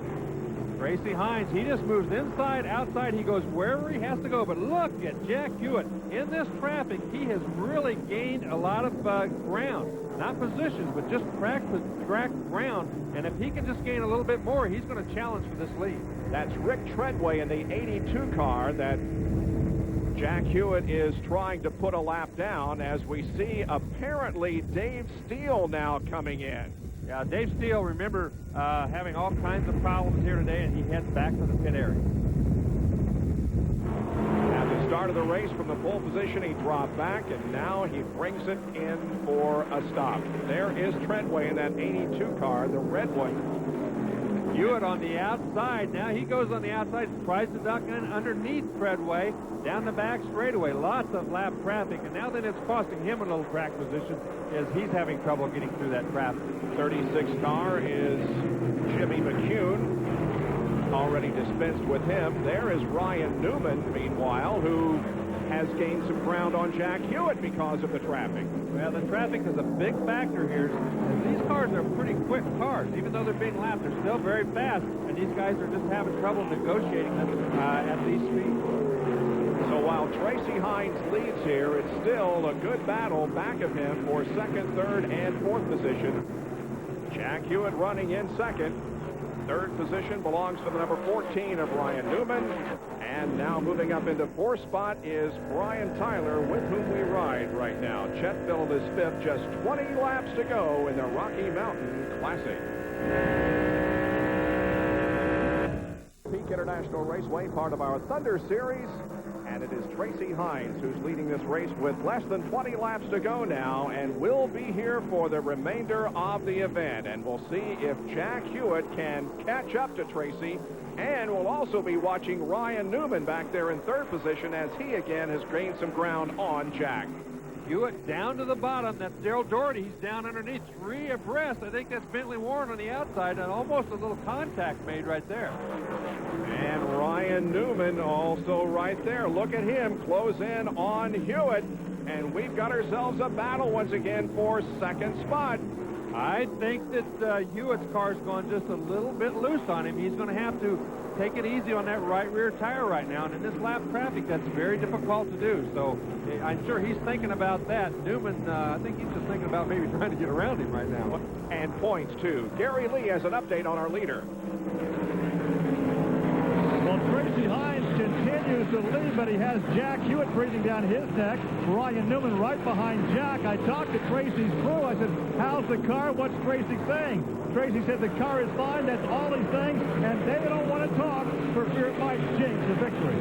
Tracy Hines, he just moves inside, outside. He goes wherever he has to go. But look at Jack Hewitt. In this traffic, he has really gained a lot of ground. Not positions, but just track ground. And if he can just gain a little bit more, he's going to challenge for this lead. That's Rick Treadway in the 82 car that Jack Hewitt is trying to put a lap down, as we see apparently Dave Steele now coming in. Yeah, Dave Steele, remember, having all kinds of problems here today, and he heads back to the pit area. At the start of the race from the pole position, he dropped back, and now he brings it in for a stop. There is Treadway in that 82 car, the red one. Hewitt on the outside. Now he goes on the outside, tries to duck in underneath Treadway, down the back straightaway. Lots of lap traffic, and now then it's costing him a little track position as he's having trouble getting through that traffic. 36 car is Jimmy McCune. Already dispensed with him. There is Ryan Newman, meanwhile, who has gained some ground on Jack Hewitt because of the traffic. Well, the traffic is a big factor here. These cars are pretty quick cars. Even though they're being lapped, they're still very fast, and these guys are just having trouble negotiating them at these speeds. So while Tracy Hines leads here, it's still a good battle back of him for second, third, and fourth position. Jack Hewitt running in second. Third position belongs to the number 14 of Ryan Newman. And now moving up into fourth spot is Brian Tyler, with whom we ride right now. Chet Dillon is fifth, just 20 laps to go in the Rocky Mountain Classic. Peak International Raceway, part of our Thunder Series. And it is Tracy Hines who's leading this race with less than 20 laps to go now, and will be here for the remainder of the event. And we'll see if Jack Hewitt can catch up to Tracy. And we'll also be watching Ryan Newman back there in third position as he again has gained some ground on Jack. Hewitt down to the bottom. That's Daryl Doherty. He's down underneath, 3 abreast. I think that's Bentley Warren on the outside, and almost a little contact made right there. And Ryan Newman also right there. Look at him close in on Hewitt. And we've got ourselves a battle once again for second spot. I think that Hewitt's car's going just a little bit loose on him. He's going to have to take it easy on that right rear tire right now. And in this lap traffic, that's very difficult to do. So I'm sure he's thinking about that. Newman, I think he's just thinking about maybe trying to get around him right now. And points, too. Gary Lee has an update on our leader. Well, Tracy Hines continues to lead, but he has Jack Hewitt breathing down his neck. Ryan Newman right behind Jack. I talked to Tracy's crew. I said, how's the car? What's Tracy saying? Tracy said the car is fine. That's all he's saying. And they don't want to talk for fear it might jinx the victory.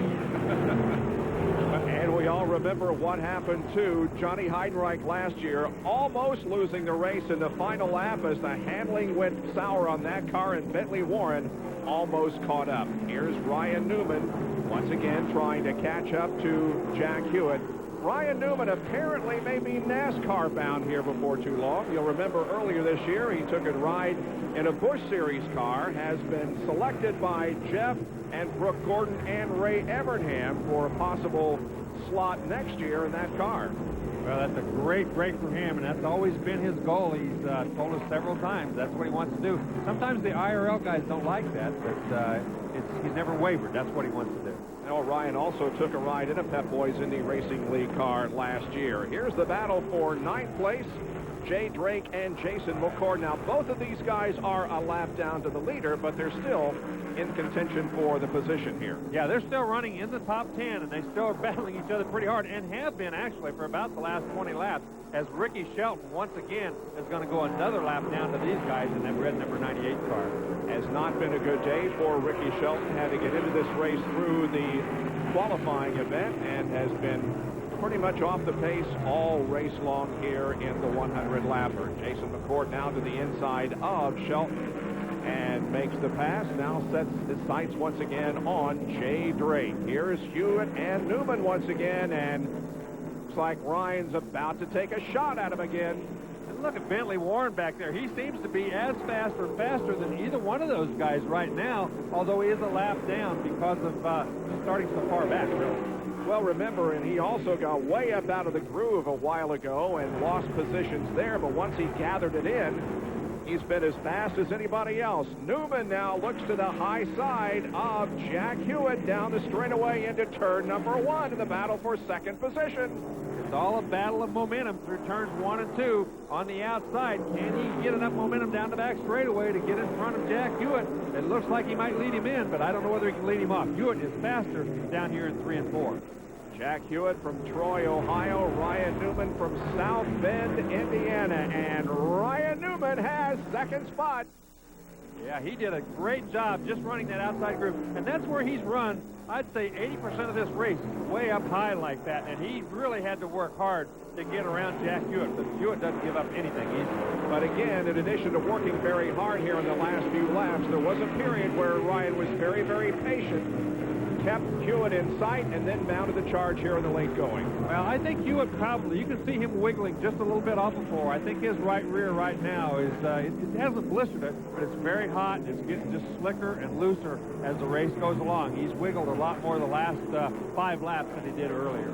And we all remember what happened to Johnny Heidenreich last year, almost losing the race in the final lap as the handling went sour on that car, and Bentley Warren almost caught up. Here's Ryan Newman once again trying to catch up to Jack Hewitt. Ryan Newman apparently may be NASCAR bound here before too long. You'll remember earlier this year he took a ride in a Busch Series car, has been selected by Jeff and Brooke Gordon and Ray Evernham for a possible slot next year in that car. Well, that's a great break for him, and that's always been his goal. He's told us several times that's what he wants to do. Sometimes the IRL guys don't like that, but he's never wavered. That's what he wants to do. You know, Ryan also took a ride in a Pep Boys Indy Racing League car last year. Here's the battle for ninth place. Jay Drake and Jason McCord. Now, both of these guys are a lap down to the leader, but they're still in contention for the position here. Yeah, they're still running in the top 10, and they still are battling each other pretty hard, and have been actually for about the last 20 laps, as Ricky Shelton once again is going to go another lap down to these guys in that red number 98 car. Has not been a good day for Ricky Shelton. Had to get into this race through the qualifying event and has been pretty much off the pace all race long here in the 100 lapper. Jason McCord now to the inside of Shelton and makes the pass. Now sets his sights once again on Jay Drake. Here's Hewitt and Newman once again, and looks like Ryan's about to take a shot at him again. And look at Bentley Warren back there. He seems to be as fast or faster than either one of those guys right now, although he is a lap down because of starting so far back, really. Well, remember, and he also got way up out of the groove a while ago and lost positions there, but once he gathered it in, he's been as fast as anybody else. Newman now looks to the high side of Jack Hewitt down the straightaway into turn number 1 in the battle for second position. It's all a battle of momentum through turns 1 and 2 on the outside. Can he get enough momentum down the back straightaway to get in front of Jack Hewitt? It looks like he might lead him in, but I don't know whether he can lead him off. Hewitt is faster down here in 3 and 4. Jack Hewitt from Troy, Ohio. Ryan Newman from South Bend, Indiana. And Ryan Newman has second spot. Yeah, he did a great job just running that outside group. And that's where he's run, I'd say 80% of this race, way up high like that. And he really had to work hard to get around Jack Hewitt, because Hewitt doesn't give up anything easily. But again, in addition to working very hard here in the last few laps, there was a period where Ryan was very, very patient. kept Hewitt in sight and then mounted the charge here in the late going. Well, I think Hewitt probably, you can see him wiggling just a little bit off the floor. I think his right rear right now is, it hasn't blistered it, but it's very hot and it's getting just slicker and looser as the race goes along. He's wiggled a lot more the last 5 laps than he did earlier.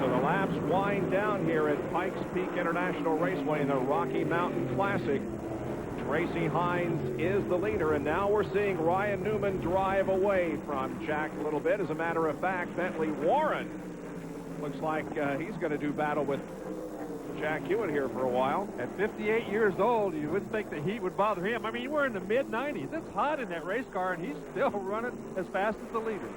So the laps wind down here at Pikes Peak International Raceway in the Rocky Mountain Classic. Tracy Hines is the leader, and now we're seeing Ryan Newman drive away from Jack a little bit. As a matter of fact, Bentley Warren looks like he's going to do battle with Jack Hewitt here for a while. At 58 years old, you wouldn't think the heat would bother him. I mean, we're in the mid-90s. It's hot in that race car, and he's still running as fast as the leader.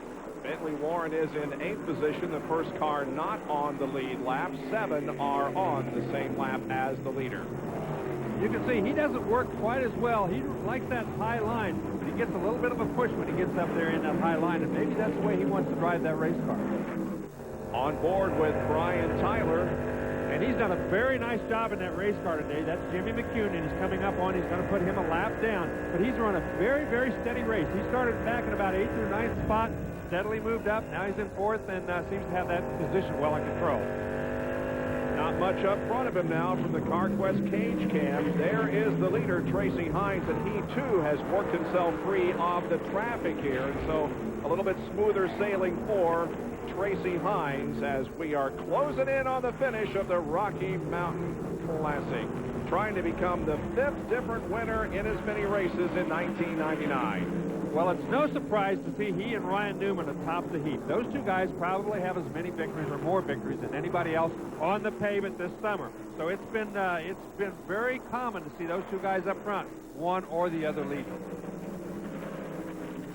Bentley Warren is in 8th position, the first car not on the lead lap. 7 are on the same lap as the leader. You can see he doesn't work quite as well. He likes that high line, but he gets a little bit of a push when he gets up there in that high line, and maybe that's the way he wants to drive that race car. On board with Brian Tyler. And he's done a very nice job in that race car today. That's Jimmy McCune, and he's coming up on. He's going to put him a lap down. But he's run a very, very steady race. He started back in about 8th or 9th spot, steadily moved up. Now he's in 4th and seems to have that position well in control. Not much up front of him now from the CarQuest cage cam. There is the leader, Tracy Hines, and he too has worked himself free of the traffic here. And so a little bit smoother sailing for Tracy Hines as we are closing in on the finish of the Rocky Mountain Classic, trying to become the 5th different winner in as many races in 1999. Well, it's no surprise to see he and Ryan Newman atop the heap. Those two guys probably have as many victories or more victories than anybody else on the pavement this summer. So it's been very common to see those two guys up front, one or the other leading.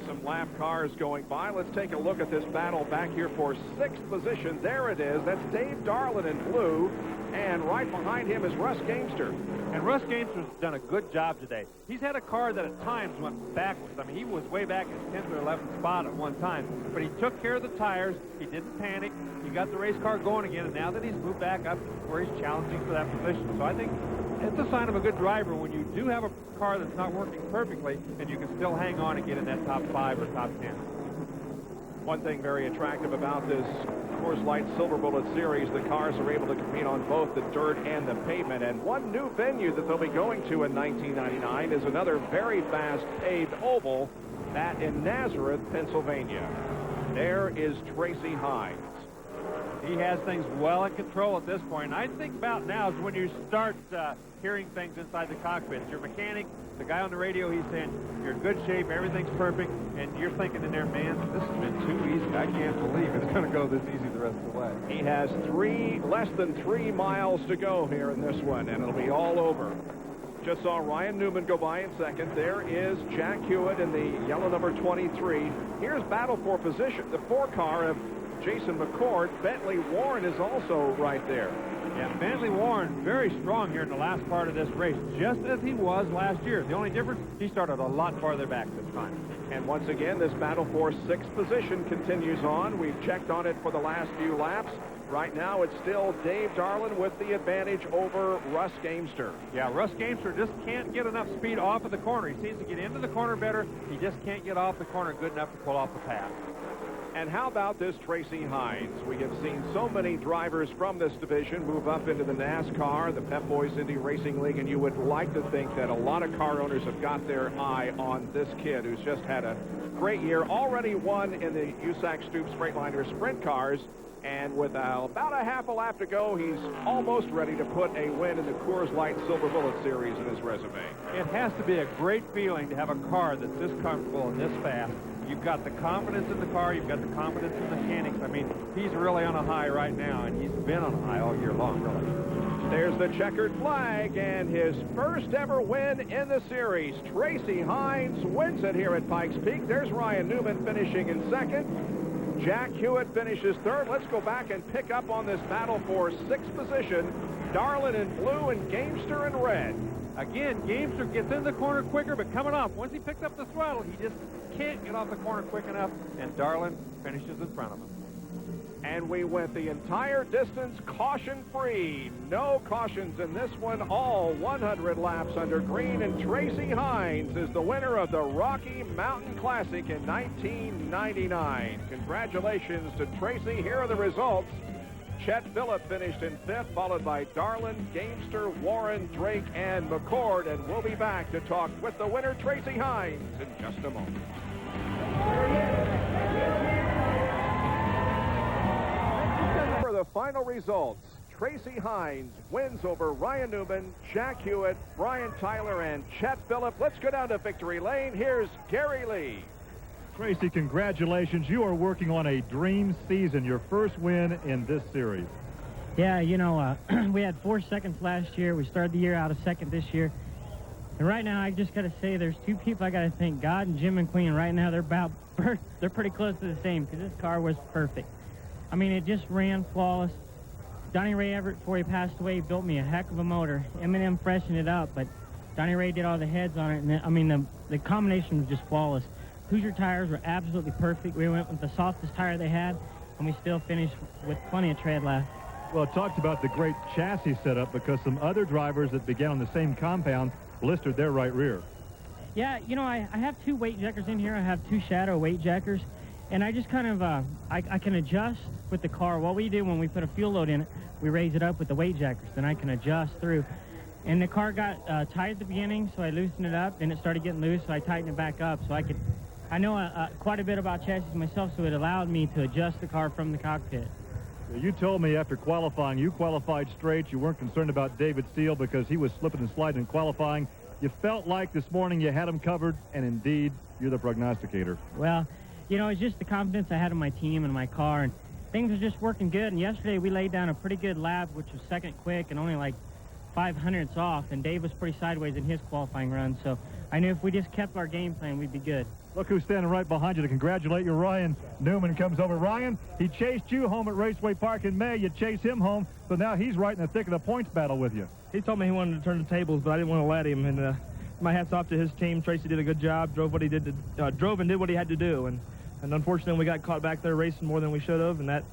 Some lap cars going by. Let's take a look at this battle back here for 6th position. There it is. That's Dave Darlin in blue, and right behind him is Russ Gamester. And Russ Gamester's done a good job today. He's had a car that at times went backwards. I mean, he was way back in 10th or 11th spot at one time, but he took care of the tires. He didn't panic. He got the race car going again, and now that he's moved back up where he's challenging for that position. So I think it's a sign of a good driver when you do have a car that's not working perfectly and you can still hang on and get in that top 5 or top 10. One thing very attractive about this Coors Light Silver Bullet Series, the cars are able to compete on both the dirt and the pavement. And one new venue that they'll be going to in 1999 is another very fast paved oval, that in Nazareth, Pennsylvania. There is Tracy Hines. He has things well in control at this point. And I think about now is when you start hearing things inside the cockpit. Your mechanic, the guy on the radio, he's saying, you're in good shape, everything's perfect, and you're thinking in there, man, this has been too easy. I can't believe it's going to go this easy the rest of the way. He has less than 3 miles to go here in this one, and it'll be all over. Just saw Ryan Newman go by in 2nd. There is Jack Hewitt in the yellow number 23. Here's battle for position. The 4-car of Jason McCord. Bentley Warren is also right there. Yeah, Bentley Warren very strong here in the last part of this race, just as he was last year. The only difference, he started a lot farther back this time. And once again, this battle for 6th position continues on. We've checked on it for the last few laps. Right now, it's still Dave Darlin with the advantage over Russ Gamester. Yeah, Russ Gamester just can't get enough speed off of the corner. He seems to get into the corner better. He just can't get off the corner good enough to pull off the pass. And how about this Tracy Hines? We have seen so many drivers from this division move up into the NASCAR, the Pep Boys Indy Racing League, and you would like to think that a lot of car owners have got their eye on this kid who's just had a great year, already won in the USAC Stoops Freightliner Sprint Cars, and with about a half a lap to go, he's almost ready to put a win in the Coors Light Silver Bullet Series in his resume. It has to be a great feeling to have a car that's this comfortable and this fast. You've got the confidence in the car. You've got the confidence in the mechanics. I mean, he's really on a high right now, and he's been on a high all year long, really. There's the checkered flag, and his first ever win in the series. Tracy Hines wins it here at Pikes Peak. There's Ryan Newman finishing in 2nd. Jack Hewitt finishes 3rd. Let's go back and pick up on this battle for 6th position. Darlin in blue and Gamester in red. Again, Gamester gets in the corner quicker, but coming off, once he picks up the throttle, he just can't get off the corner quick enough, and Darlin finishes in front of him. And we went the entire distance caution-free. No cautions in this one. All 100 laps under green. And Tracy Hines is the winner of the Rocky Mountain Classic in 1999. Congratulations to Tracy. Here are the results. Chet Phillip finished in 5th, followed by Darlin, Gamester, Warren, Drake, and McCord. And we'll be back to talk with the winner, Tracy Hines, in just a moment. For the final results, Tracy Hines wins over Ryan Newman, Jack Hewitt, Brian Tyler, and Chet Phillip. Let's go down to victory lane. Here's Gary Lee. Tracy, congratulations. You are working on a dream season, your first win in this series. Yeah, you know, we had 4 seconds last year. We started the year out of second this year. And right now, I just got to say, there's two people I got to thank, God and Jim and Queen. Right now, they're pretty close to the same, because this car was perfect. I mean, it just ran flawless. Donnie Ray Everett, before he passed away, built me a heck of a motor. M&M freshened it up, but Donnie Ray did all the heads on it. And I mean, the combination was just flawless. Hoosier tires were absolutely perfect. We went with the softest tire they had, and we still finished with plenty of tread left. Well, it talks about the great chassis setup, because some other drivers that began on the same compound blistered their right rear. Yeah, you know, I have 2 weight jackers in here. I have 2 shadow weight jackers, and I just kind of, I can adjust with the car. What we do when we put a fuel load in it, we raise it up with the weight jackers, then I can adjust through. And the car got tight at the beginning, so I loosened it up, then it started getting loose, so I tightened it back up, so I know quite a bit about chassis myself, so it allowed me to adjust the car from the cockpit. You told me after qualifying, you qualified straight. You weren't concerned about David Steele because he was slipping and sliding in qualifying. You felt like this morning you had him covered, and indeed, you're the prognosticator. Well, you know, it's just the confidence I had in my team and my car, and things were just working good. And yesterday we laid down a pretty good lap, which was second quick and only like 500ths off, and Dave was pretty sideways in his qualifying run, so I knew if we just kept our game plan, we'd be good. Look who's standing right behind you to congratulate you. Ryan Newman comes over. Ryan, he chased you home at Raceway Park in May. You chased him home, so now he's right in the thick of the points battle with you. He told me he wanted to turn the tables, but I didn't want to let him. And my hat's off to his team. Tracy did a good job. Drove and did what he had to do. And unfortunately, we got caught back there racing more than we should have. And that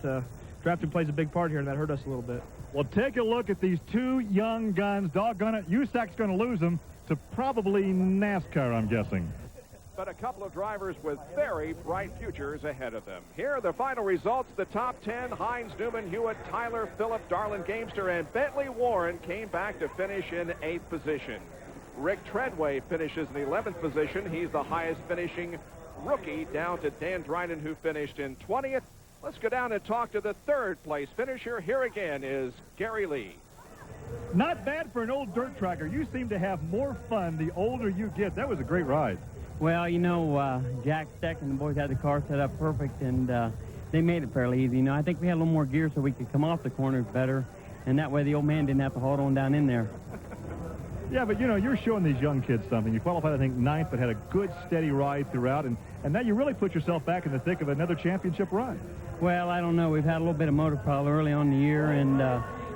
drafting plays a big part here, and that hurt us a little bit. Well, take a look at these 2 young guns. Doggone it, USAC's going to lose them to probably NASCAR, I'm guessing. But a couple of drivers with very bright futures ahead of them. Here are the final results. The top 10, Hines, Newman, Hewitt, Tyler, Phillip, Darlin, Gamester, and Bentley Warren came back to finish in 8th position. Rick Treadway finishes in the 11th position. He's the highest finishing rookie, down to Dan Dryden, who finished in 20th. Let's go down and talk to the 3rd place finisher. Here again is Gary Lee. Not bad for an old dirt tracker. You seem to have more fun the older you get. That was a great ride. Well, you know, Jack Steck and the boys had the car set up perfect, and they made it fairly easy. You know, I think we had a little more gear so we could come off the corners better, and that way the old man didn't have to hold on down in there. Yeah, but, you know, you're showing these young kids something. You qualified, I think, 9th, but had a good, steady ride throughout, and now you really put yourself back in the thick of another championship ride. Well, I don't know. We've had a little bit of motor problem early on in the year, and,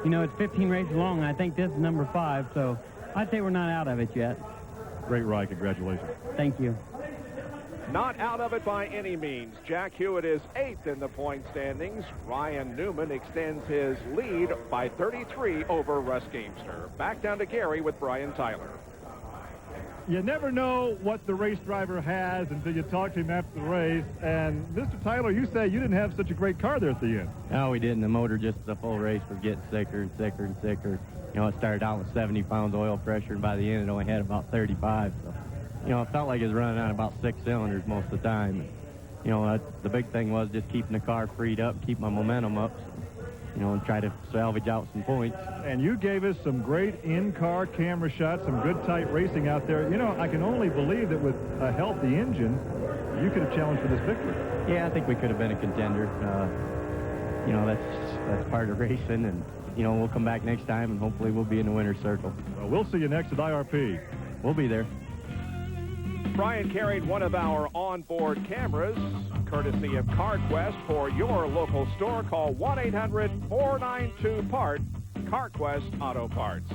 you know, it's 15 races long, and I think this is number 5, so I'd say we're not out of it yet. Great ride. Congratulations. Thank you. Not out of it by any means. Jack Hewitt is 8th in the point standings. Ryan Newman extends his lead by 33 over Russ Gamester. Back down to Gary with Brian Tyler. You never know what the race driver has until you talk to him after the race. And, Mr. Tyler, you say you didn't have such a great car there at the end. No, we didn't. The motor just the full race was getting sicker and sicker and sicker. You know, it started out with 70 pounds oil pressure, and by the end it only had about 35. So, you know, it felt like it was running on about 6 cylinders most of the time. And, you know, the big thing was just keeping the car freed up, keep my momentum up, you know, and try to salvage out some points. And you gave us some great in-car camera shots, some good tight racing out there. You know, I can only believe that with a healthy engine, you could have challenged for this victory. Yeah, I think we could have been a contender. You know, that's part of racing, and, you know, we'll come back next time, and hopefully we'll be in the winner's circle. Well, we'll see you next at IRP. We'll be there. Brian carried one of our onboard cameras, courtesy of CarQuest. For your local store, call 1-800-492-PART, CarQuest Auto Parts.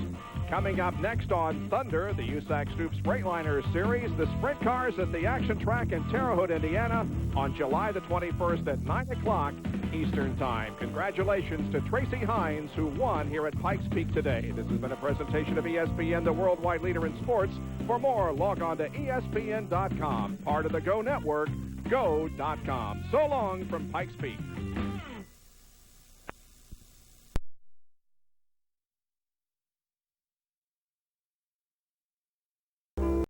Coming up next on Thunder, the USAC Stoops Freightliner Series, the sprint cars at the Action Track in Terre Haute, Indiana, on July the 21st at 9 o'clock. Eastern Time. Congratulations to Tracy Hines, who won here at Pikes Peak today. This has been a presentation of ESPN, the worldwide leader in sports. For more, log on to ESPN.com. Part of the Go Network, go.com. So long from Pikes Peak.